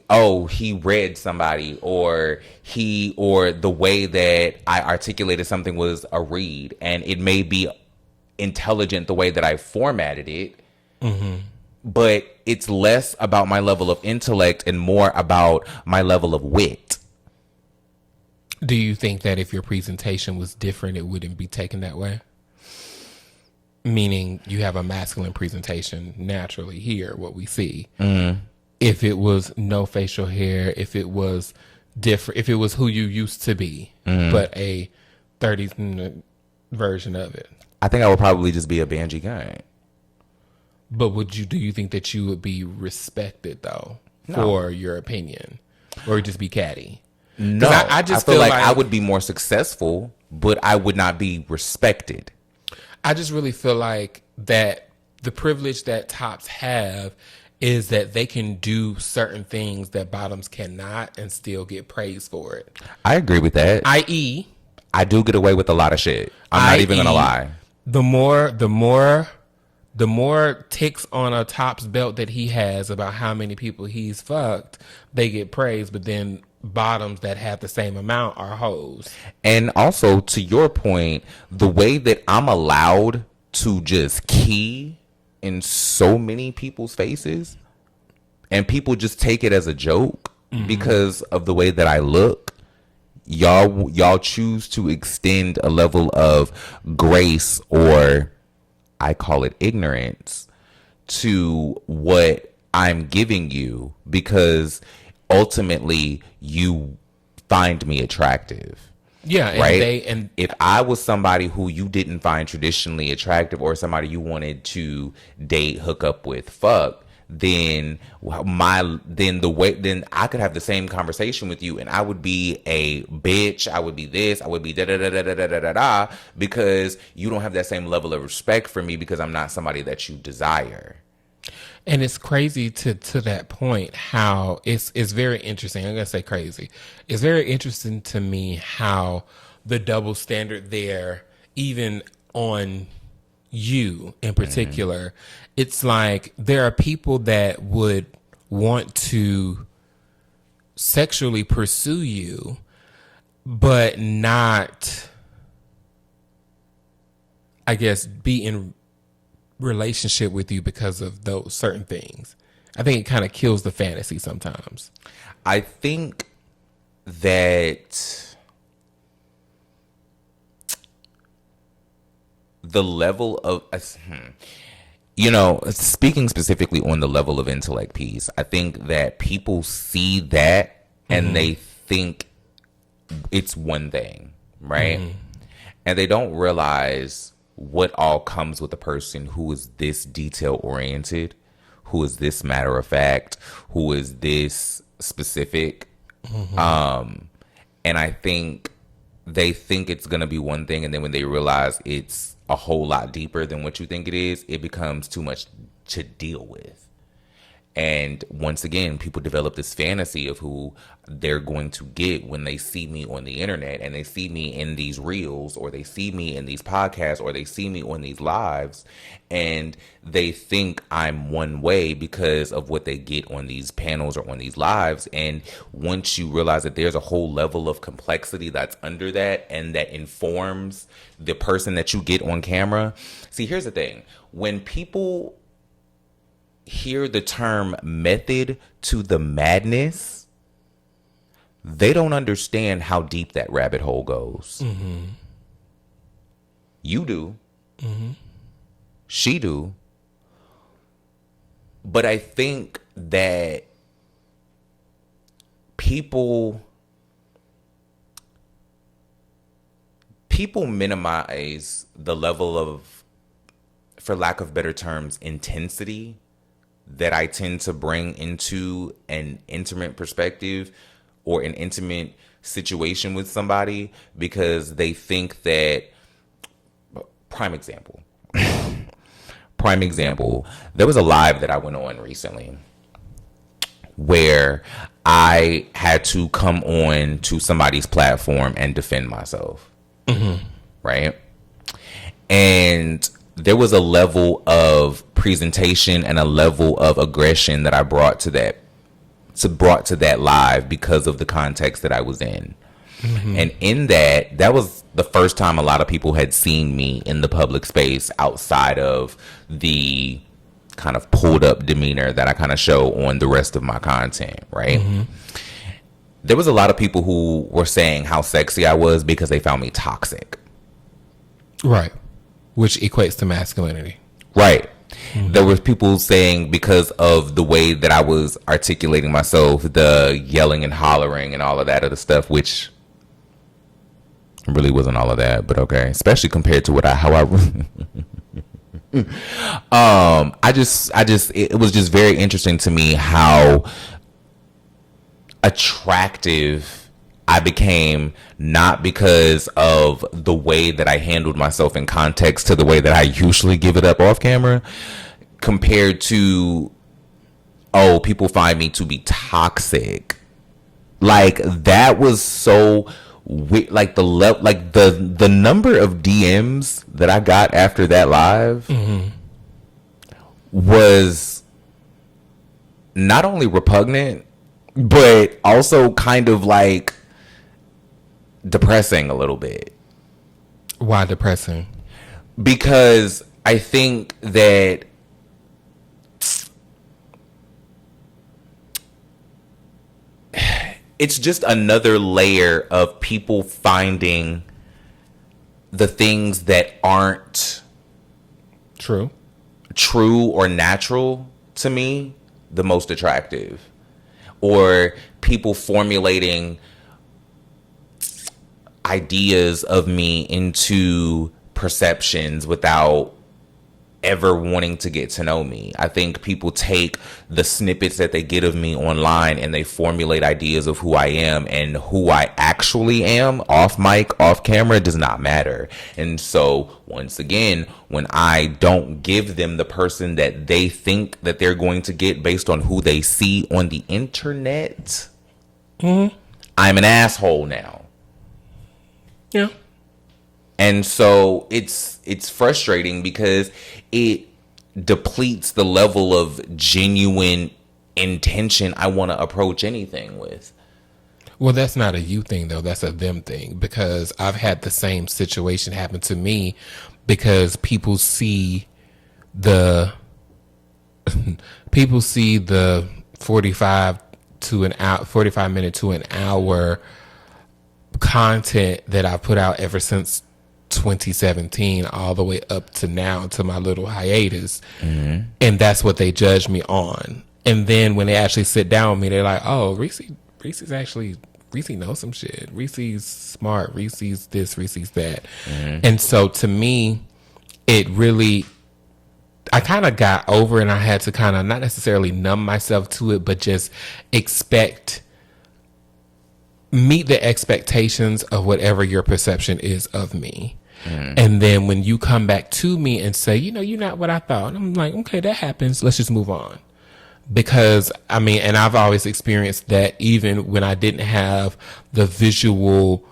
oh, he read somebody, or the way that I articulated something was a read, and it may be intelligent the way that I formatted it. Mm-hmm. But it's less about my level of intellect and more about my level of wit. Do you think that if your presentation was different, it wouldn't be taken that way? Meaning you have a masculine presentation naturally here, what we see. Mm-hmm. If it was no facial hair, if it was different, if it was who you used to be, but a 30s version of it. I think I would probably just be a Banji guy. But do you think that you would be respected though for your opinion, or just be catty? No, I just feel like I would be more successful, but I would not be respected. I just really feel like that the privilege that tops have is that they can do certain things that bottoms cannot and still get praised for it. I agree with that. I.e., I do get away with a lot of shit. I'm not even gonna lie. The more ticks on a top's belt that he has about how many people he's fucked, they get praised, but then bottoms that have the same amount are hoes. And also, to your point, the way that I'm allowed to just key in so many people's faces, and people just take it as a joke because of the way that I look, y'all choose to extend a level of grace, or I call it ignorance, to what I'm giving you, because ultimately you find me attractive. Yeah, right. And if I was somebody who you didn't find traditionally attractive, or somebody you wanted to date, hook up with, fuck, then I could have the same conversation with you, and I would be a bitch. I would be this. I would be da da da da da da da da, because you don't have that same level of respect for me, because I'm not somebody that you desire. And it's crazy to that point how it's very interesting. I'm gonna say crazy. It's very interesting to me how the double standard there, even on you in particular, it's like there are people that would want to sexually pursue you, but not, I guess, be in relationship with you because of those certain things. I think it kind of kills the fantasy sometimes. I think that the level of, speaking specifically on the level of intellect piece, I think that people see that and they think it's one thing, right? And they don't realize what all comes with a person who is this detail oriented, who is this matter of fact, who is this specific. And I think they think it's going to be one thing, and then when they realize it's a whole lot deeper than what you think it is, it becomes too much to deal with. And once again, people develop this fantasy of who they're going to get when they see me on the internet, and they see me in these reels, or they see me in these podcasts, or they see me on these lives, and they think I'm one way because of what they get on these panels or on these lives. And once you realize that there's a whole level of complexity that's under that, and that informs the person that you get on camera. See, here's the thing. When people hear the term method to the madness, they don't understand how deep that rabbit hole goes. You do. She do. But I think that people people minimize the level of, for lack of better terms, intensity that I tend to bring into an intimate perspective or an intimate situation with somebody, because they think that, prime example, there was a live that I went on recently where I had to come on to somebody's platform and defend myself. Right? And there was a level of presentation and a level of aggression that I brought to that live because of the context that I was in. And in that was the first time a lot of people had seen me in the public space outside of the kind of pulled up demeanor that I kind of show on the rest of my content, right? There was a lot of people who were saying how sexy I was because they found me toxic. Right. Which equates to masculinity. Right. There was people saying because of the way that I was articulating myself, the yelling and hollering and all of that other stuff, which really wasn't all of that, but okay. Especially compared to it was just very interesting to me how attractive I became, not because of the way that I handled myself in context to the way that I usually give it up off camera, compared to, oh, people find me to be toxic. Like, that was so like the number of DMs that I got after that live was not only repugnant, but also kind of like depressing a little bit. Why depressing? Because I think that it's just another layer of people finding the things that aren't true or natural to me the most attractive, or people formulating ideas of me into perceptions without ever wanting to get to know me. I think people take the snippets that they get of me online and they formulate ideas of who I am, and who I actually am off mic, off camera, does not matter. And so once again, when I don't give them the person that they think that they're going to get based on who they see on the internet, I'm an asshole now. Yeah. And so it's frustrating because it depletes the level of genuine intention I want to approach anything with. Well, that's not a you thing, though. That's a them thing, because I've had the same situation happen to me, because people see the 45 minute to an hour content that I put out ever since 2017 all the way up to now, to my little hiatus, and that's what they judge me on. And then when they actually sit down with me, they're like, oh, Ressie knows some shit. Ressie's smart. Ressie's this, Ressie's that. And so to me, it really, I kind of got over, and I had to kind of not necessarily numb myself to it, but just meet the expectations of whatever your perception is of me. And then when you come back to me and say, you're not what I thought, I'm like, okay, that happens. Let's just move on. Because, I mean, and I've always experienced that even when I didn't have the visual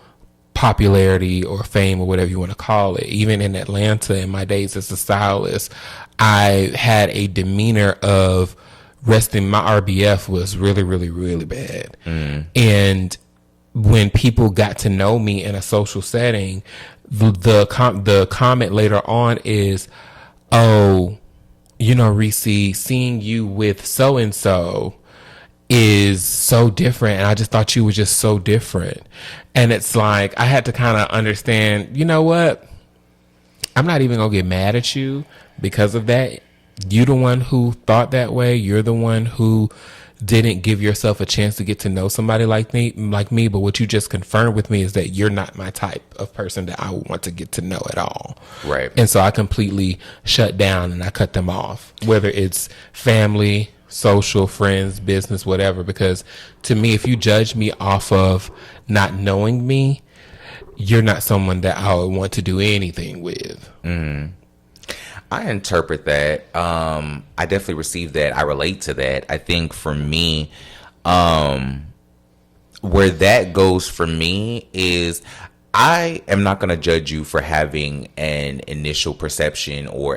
popularity or fame or whatever you want to call it, even in Atlanta in my days as a stylist, I had a demeanor of resting. My RBF was really, really, really bad. And when people got to know me in a social setting, the comment later on is, oh, Ressie, seeing you with so-and-so is so different, and I just thought you were just so different. And it's like, I had to kind of understand, you know what? I'm not even going to get mad at you because of that. You're the one who thought that way. You're the one who didn't give yourself a chance to get to know somebody like me, but what you just confirmed with me is that you're not my type of person that I would want to get to know at all. Right. And so I completely shut down and I cut them off, whether it's family, social, friends, business, whatever, because to me, if you judge me off of not knowing me, you're not someone that I would want to do anything with. I interpret that. I definitely receive that. I relate to that. I think for me, where that goes for me is I am not going to judge you for having an initial perception or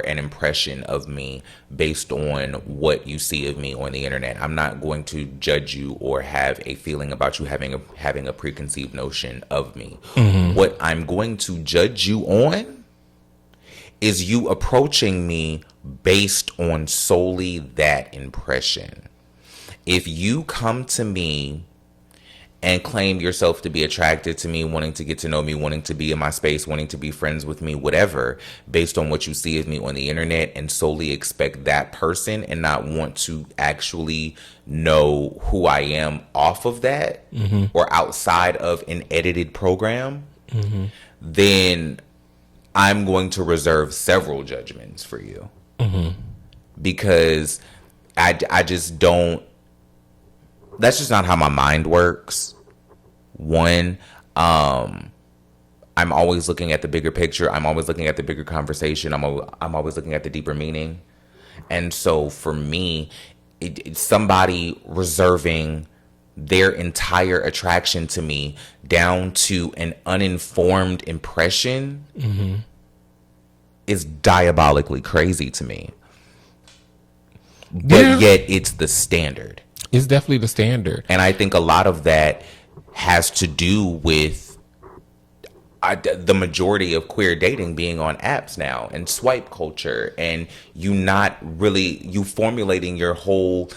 an impression of me based on what you see of me on the internet. I'm not going to judge you or have a feeling about you having a preconceived notion of me. What I'm going to judge you on is you approaching me based on solely that impression. If you come to me and claim yourself to be attracted to me, wanting to get to know me, wanting to be in my space, wanting to be friends with me, whatever, based on what you see of me on the internet, and solely expect that person and not want to actually know who I am off of that or outside of an edited program, then I'm going to reserve several judgments for you. Because I just don't, that's just not how my mind works. One, I'm always looking at the bigger picture. I'm always looking at the bigger conversation. I'm always looking at the deeper meaning. And so for me, it's somebody reserving their entire attraction to me down to an uninformed impression is diabolically crazy to me. But yet it's the standard. It's definitely the standard. And I think a lot of that has to do with the majority of queer dating being on apps now and swipe culture, and you formulating your whole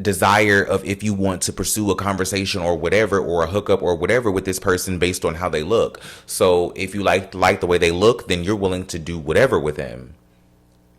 desire of if you want to pursue a conversation or whatever, or a hookup or whatever with this person based on how they look. So if you like the way they look, then you're willing to do whatever with them.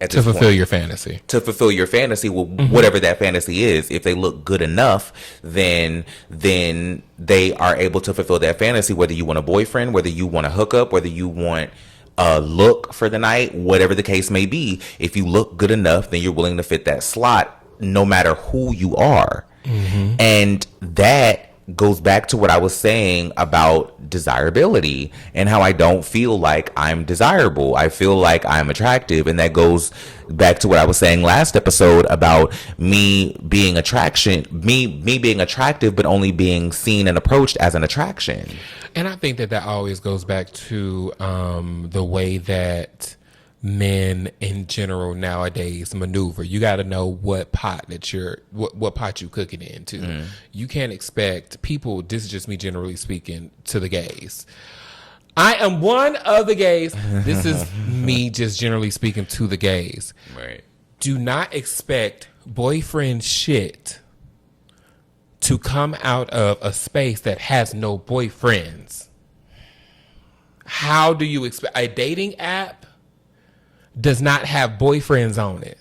To fulfill your fantasy. To fulfill your fantasy, whatever that fantasy is. If they look good enough, then they are able to fulfill that fantasy, whether you want a boyfriend, whether you want to hook up, whether you want a look for the night, whatever the case may be. If you look good enough, then you're willing to fit that slot no matter who you are. And that goes back to what I was saying about desirability and how I don't feel like I'm desirable. I feel like I'm attractive. And that goes back to what I was saying last episode about me being being attractive, but only being seen and approached as an attraction. And I think that always goes back to the way that men in general nowadays maneuver. You got to know what pot that what pot you cooking into. You can't expect people, this is just me generally speaking to the gays. I am one of the gays. This is me just generally speaking to the gays. Right. Do not expect boyfriend shit to come out of a space that has no boyfriends. How do you expect a dating app does not have boyfriends on it?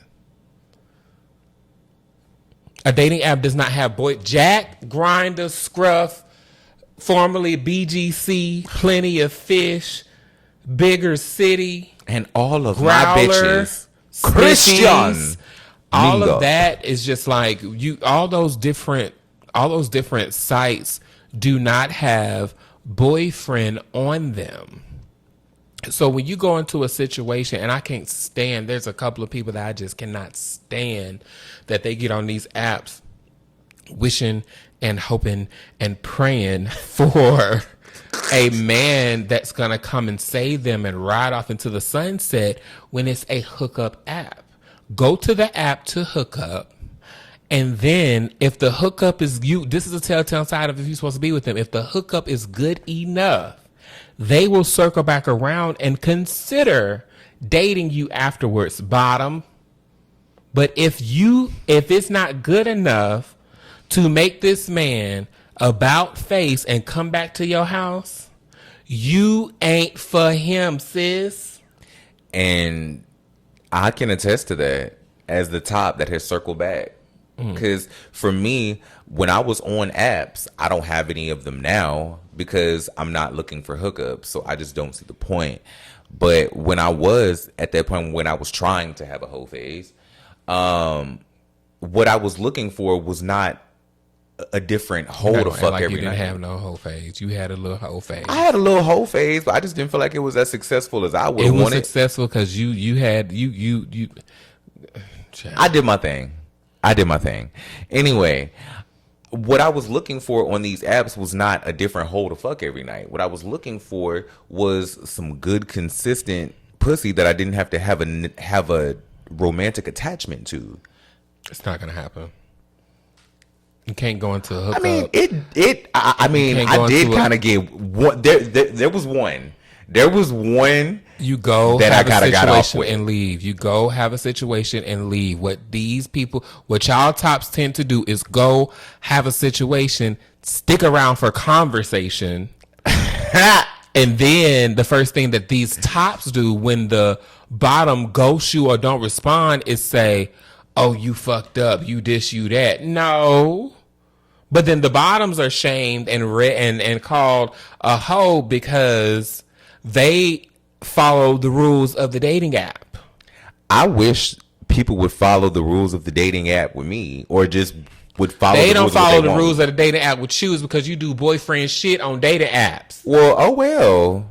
A dating app does not have Jack, Grindr, Scruff, formerly BGC, Plenty of Fish, Bigger City, And all of Growler, my bitches, Christians, all Mingo. of that is just like all those different sites do not have boyfriend on them. So when you go into a situation, and I can't stand, there's a couple of people that I just cannot stand that they get on these apps wishing and hoping and praying for a man that's going to come and save them and ride off into the sunset when it's a hookup app. Go to the app to hook up. And then if the hookup is this is a telltale sign of if you're supposed to be with them. If the hookup is good enough, they will circle back around and consider dating you afterwards, bottom. But if it's not good enough to make this man about face and come back to your house, you ain't for him, sis. And I can attest to that as the top that has circled back. Because for me, when I was on apps, I don't have any of them now because I'm not looking for hookups. So I just don't see the point. But when I was at that point, when I was trying to have a whole phase, what I was looking for was not a different hole to fuck like every you didn't night. have no whole phase. You had a little whole phase. I had a little whole phase, but I just didn't feel like it was as successful as I would It have was wanted. successful because you had you. I did my thing. I did my thing. Anyway, what I was looking for on these apps was not a different hole to fuck every night. What I was looking for was some good, consistent pussy that I didn't have to have a romantic attachment to. It's not gonna happen. You can't go into a hookup. I mean, I did kind of get one. There was one. There was one. You go that have I kind a of got off situation with. and leave. You go have a situation and leave. What y'all tops tend to do is go have a situation, stick around for conversation, and then the first thing that these tops do when the bottom ghosts you or don't respond is say, "Oh, you fucked up. You this, you that." No. But then the bottoms are shamed and called a hoe because they follow the rules of the dating app. I wish people would follow the rules of the dating app with me, or just would follow. They the don't rules of what follow they the want. rules of the dating app with you is because you do boyfriend shit on dating apps. Well, oh well.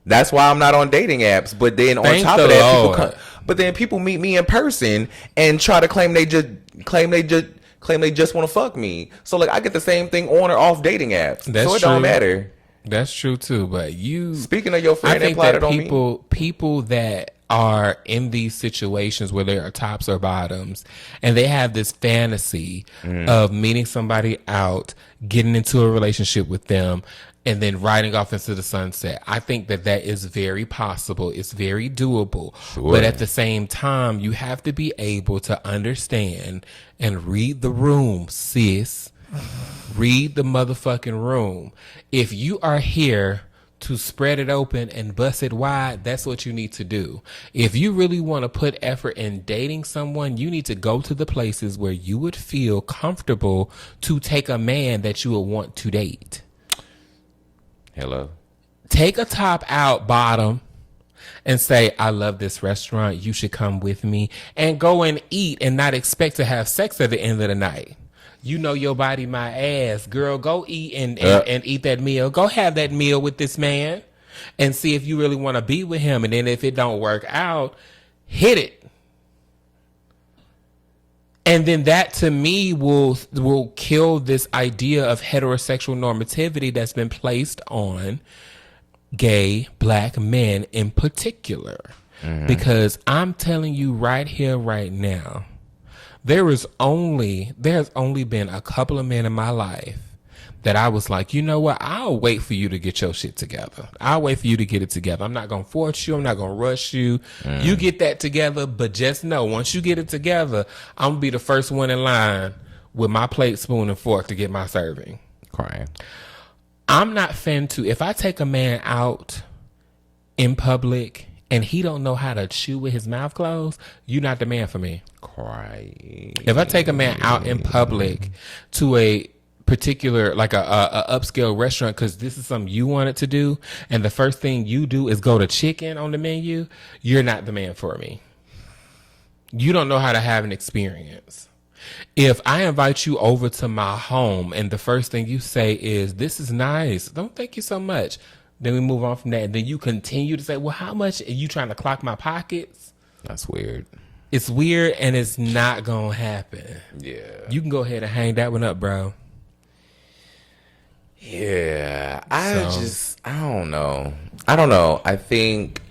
That's why I'm not on dating apps. But then on Thank top the of that, Lord. but then people meet me in person and try to claim they just want to fuck me. So like I get the same thing on or off dating apps. That's so it true. don't matter. That's true too. But Speaking of your friend, I think that that plotted on me. people that are in these situations where they are tops or bottoms and they have this fantasy of meeting somebody out, getting into a relationship with them, and then riding off into the sunset. I think that is very possible. It's very doable. Sure. But at the same time, you have to be able to understand and read the room, sis. Read the motherfucking room. If you are here to spread it open and bust it wide, that's what you need to do. If you really want to put effort in dating someone, you need to go to the places where you would feel comfortable to take a man that you would want to date. Hello. Take a top out bottom and say, "I love this restaurant. You should come with me," and go and eat and not expect to have sex at the end of the night. You know your body, my ass. Girl, go eat and eat that meal. Go have that meal with this man and see if you really want to be with him. And then if it don't work out, hit it. And then that to me will kill this idea of heterosexual normativity that's been placed on gay black men in particular. Because I'm telling you right here, right now, there's only been a couple of men in my life that I was like, you know what? I'll wait for you to get your shit together. I'll wait for you to get it together. I'm not going to force you. I'm not going to rush you. You get that together, but just know once you get it together, I'm going to be the first one in line with my plate, spoon, and fork to get my serving. Crying. I'm not if I take a man out in public and he don't know how to chew with his mouth closed, you're not the man for me. Crying. If I take a man out in public to a particular, like a upscale restaurant, because this is something you wanted to do, and the first thing you do is go to chicken on the menu, you're not the man for me. You don't know how to have an experience. If I invite you over to my home and the first thing you say is, "This is nice. Don't thank you so much." Then we move on from that. And then you continue to say, "Well, how much are you trying to clock my pockets?" That's weird. It's weird and it's not going to happen. Yeah. You can go ahead and hang that one up, bro. Yeah. I don't know. I don't know. I think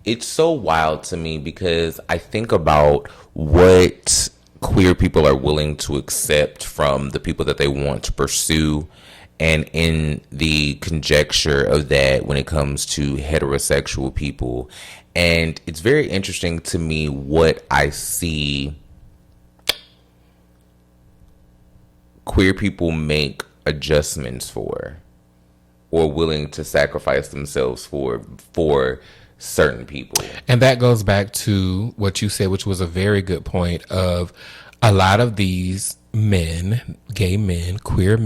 it's so wild to me because I think about what queer people are willing to accept from the people that they want to pursue, and in the conjecture of that when it comes to heterosexual people. And it's very interesting to me what I see queer people make adjustments for, or willing to sacrifice themselves for certain people. And that goes back to what you said, which was a very good point of a lot of these men, gay men, queer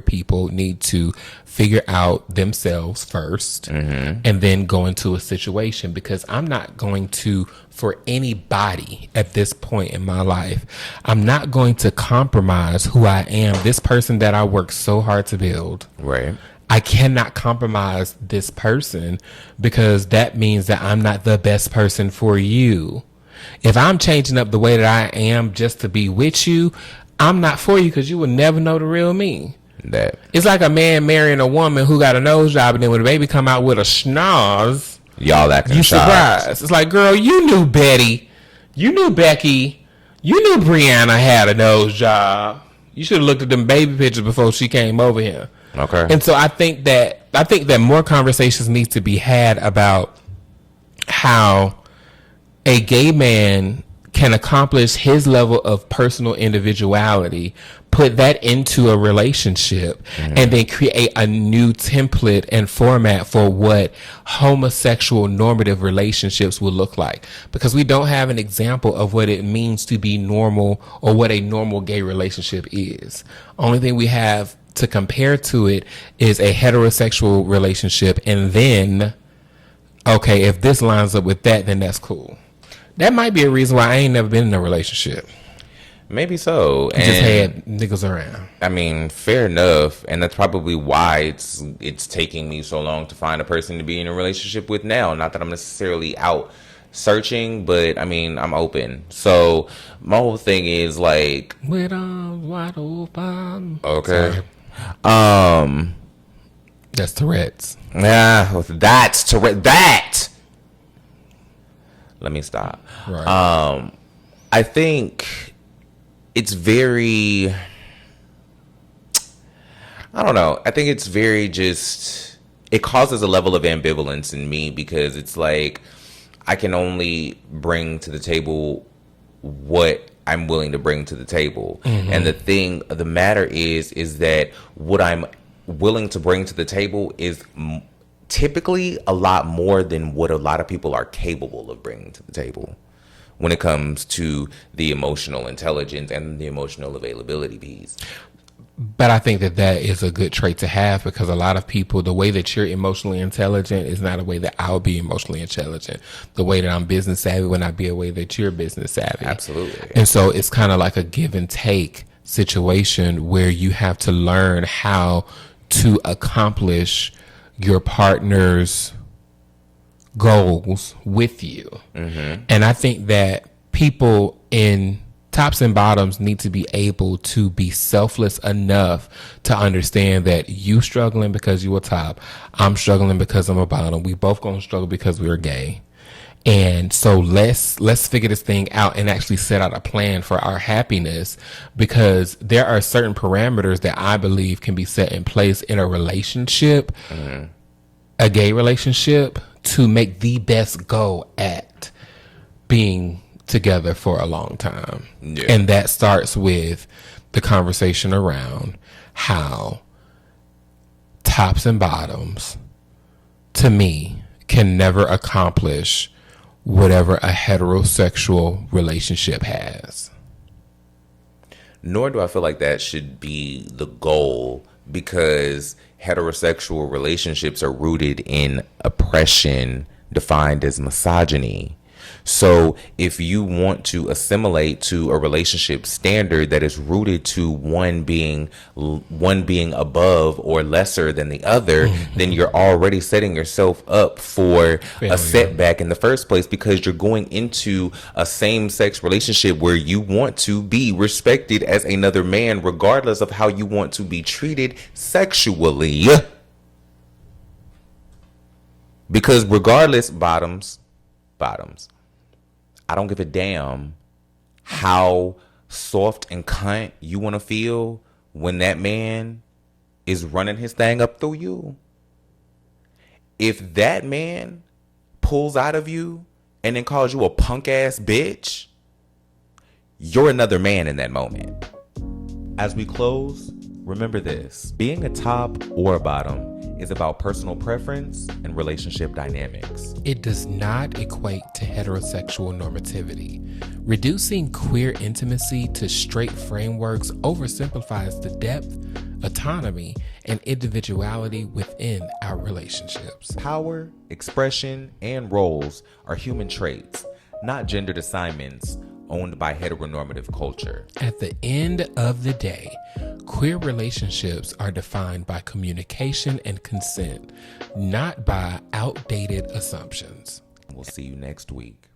people need to figure out themselves first and then go into a situation, because I'm not going to, for anybody at this point in my life, I'm not going to compromise who I am, this person that I worked so hard to build. Right. I cannot compromise this person, because that means that I'm not the best person for you. If I'm changing up the way that I am just to be with you, I'm not for you, because you will never know the real me. That It's like a man marrying a woman who got a nose job, and then when the baby come out with a schnoz, y'all acting you shocked. surprised. It's like, girl, you knew Betty, you knew Becky, you knew Brianna had a nose job. You should have looked at them baby pictures before she came over here. Okay. And so I think that more conversations need to be had about how a gay man can accomplish his level of personal individuality, put that into a relationship, and then create a new template and format for what homosexual normative relationships will look like. Because we don't have an example of what it means to be normal, or what a normal gay relationship is. Only thing we have to compare to it is a heterosexual relationship, and then, okay, if this lines up with that, then that's cool. That might be a reason why I ain't never been in a relationship. Maybe so. I just had niggas around. I mean, fair enough, and that's probably why it's taking me so long to find a person to be in a relationship with now. Not that I'm necessarily out searching, but I mean, I'm open. So my whole thing is like, With arms wide open. okay, That's Tourette's. yeah, that's that. Let me stop. Right. I think it's very, I don't know. I think it's very just, it causes a level of ambivalence in me, because it's like I can only bring to the table what I'm willing to bring to the table. And the matter is that what I'm willing to bring to the table is typically a lot more than what a lot of people are capable of bringing to the table when it comes to the emotional intelligence and the emotional availability piece. But I think that is a good trait to have, because a lot of people, the way that you're emotionally intelligent is not a way that I'll be emotionally intelligent. The way that I'm business savvy will not be a way that you're business savvy. Absolutely. And so it's kind of like a give and take situation where you have to learn how to accomplish your partner's goals with you. And I think that people in tops and bottoms need to be able to be selfless enough to understand that you struggling because you a top, I'm struggling because I'm a bottom. We both gonna struggle because we're gay. And so let's figure this thing out and actually set out a plan for our happiness, because there are certain parameters that I believe can be set in place in a relationship, a gay relationship, to make the best go at being together for a long time. Yeah. And that starts with the conversation around how tops and bottoms, to me, can never accomplish whatever a heterosexual relationship has. Nor do I feel like that should be the goal, because heterosexual relationships are rooted in oppression defined as misogyny. So if you want to assimilate to a relationship standard that is rooted to one being above or lesser than the other, then you're already setting yourself up for a setback in the first place, because you're going into a same-sex relationship where you want to be respected as another man, regardless of how you want to be treated sexually. Because regardless, bottoms, I don't give a damn how soft and cunt you want to feel when that man is running his thing up through you. If that man pulls out of you and then calls you a punk ass bitch, you're another man in that moment. As we close, remember this: being a top or a bottom is about personal preference and relationship dynamics. It does not equate to heterosexual normativity. Reducing queer intimacy to straight frameworks oversimplifies the depth, autonomy, and individuality within our relationships. Power, expression, and roles are human traits, not gendered assignments owned by heteronormative culture. At the end of the day, queer relationships are defined by communication and consent, not by outdated assumptions. We'll see you next week.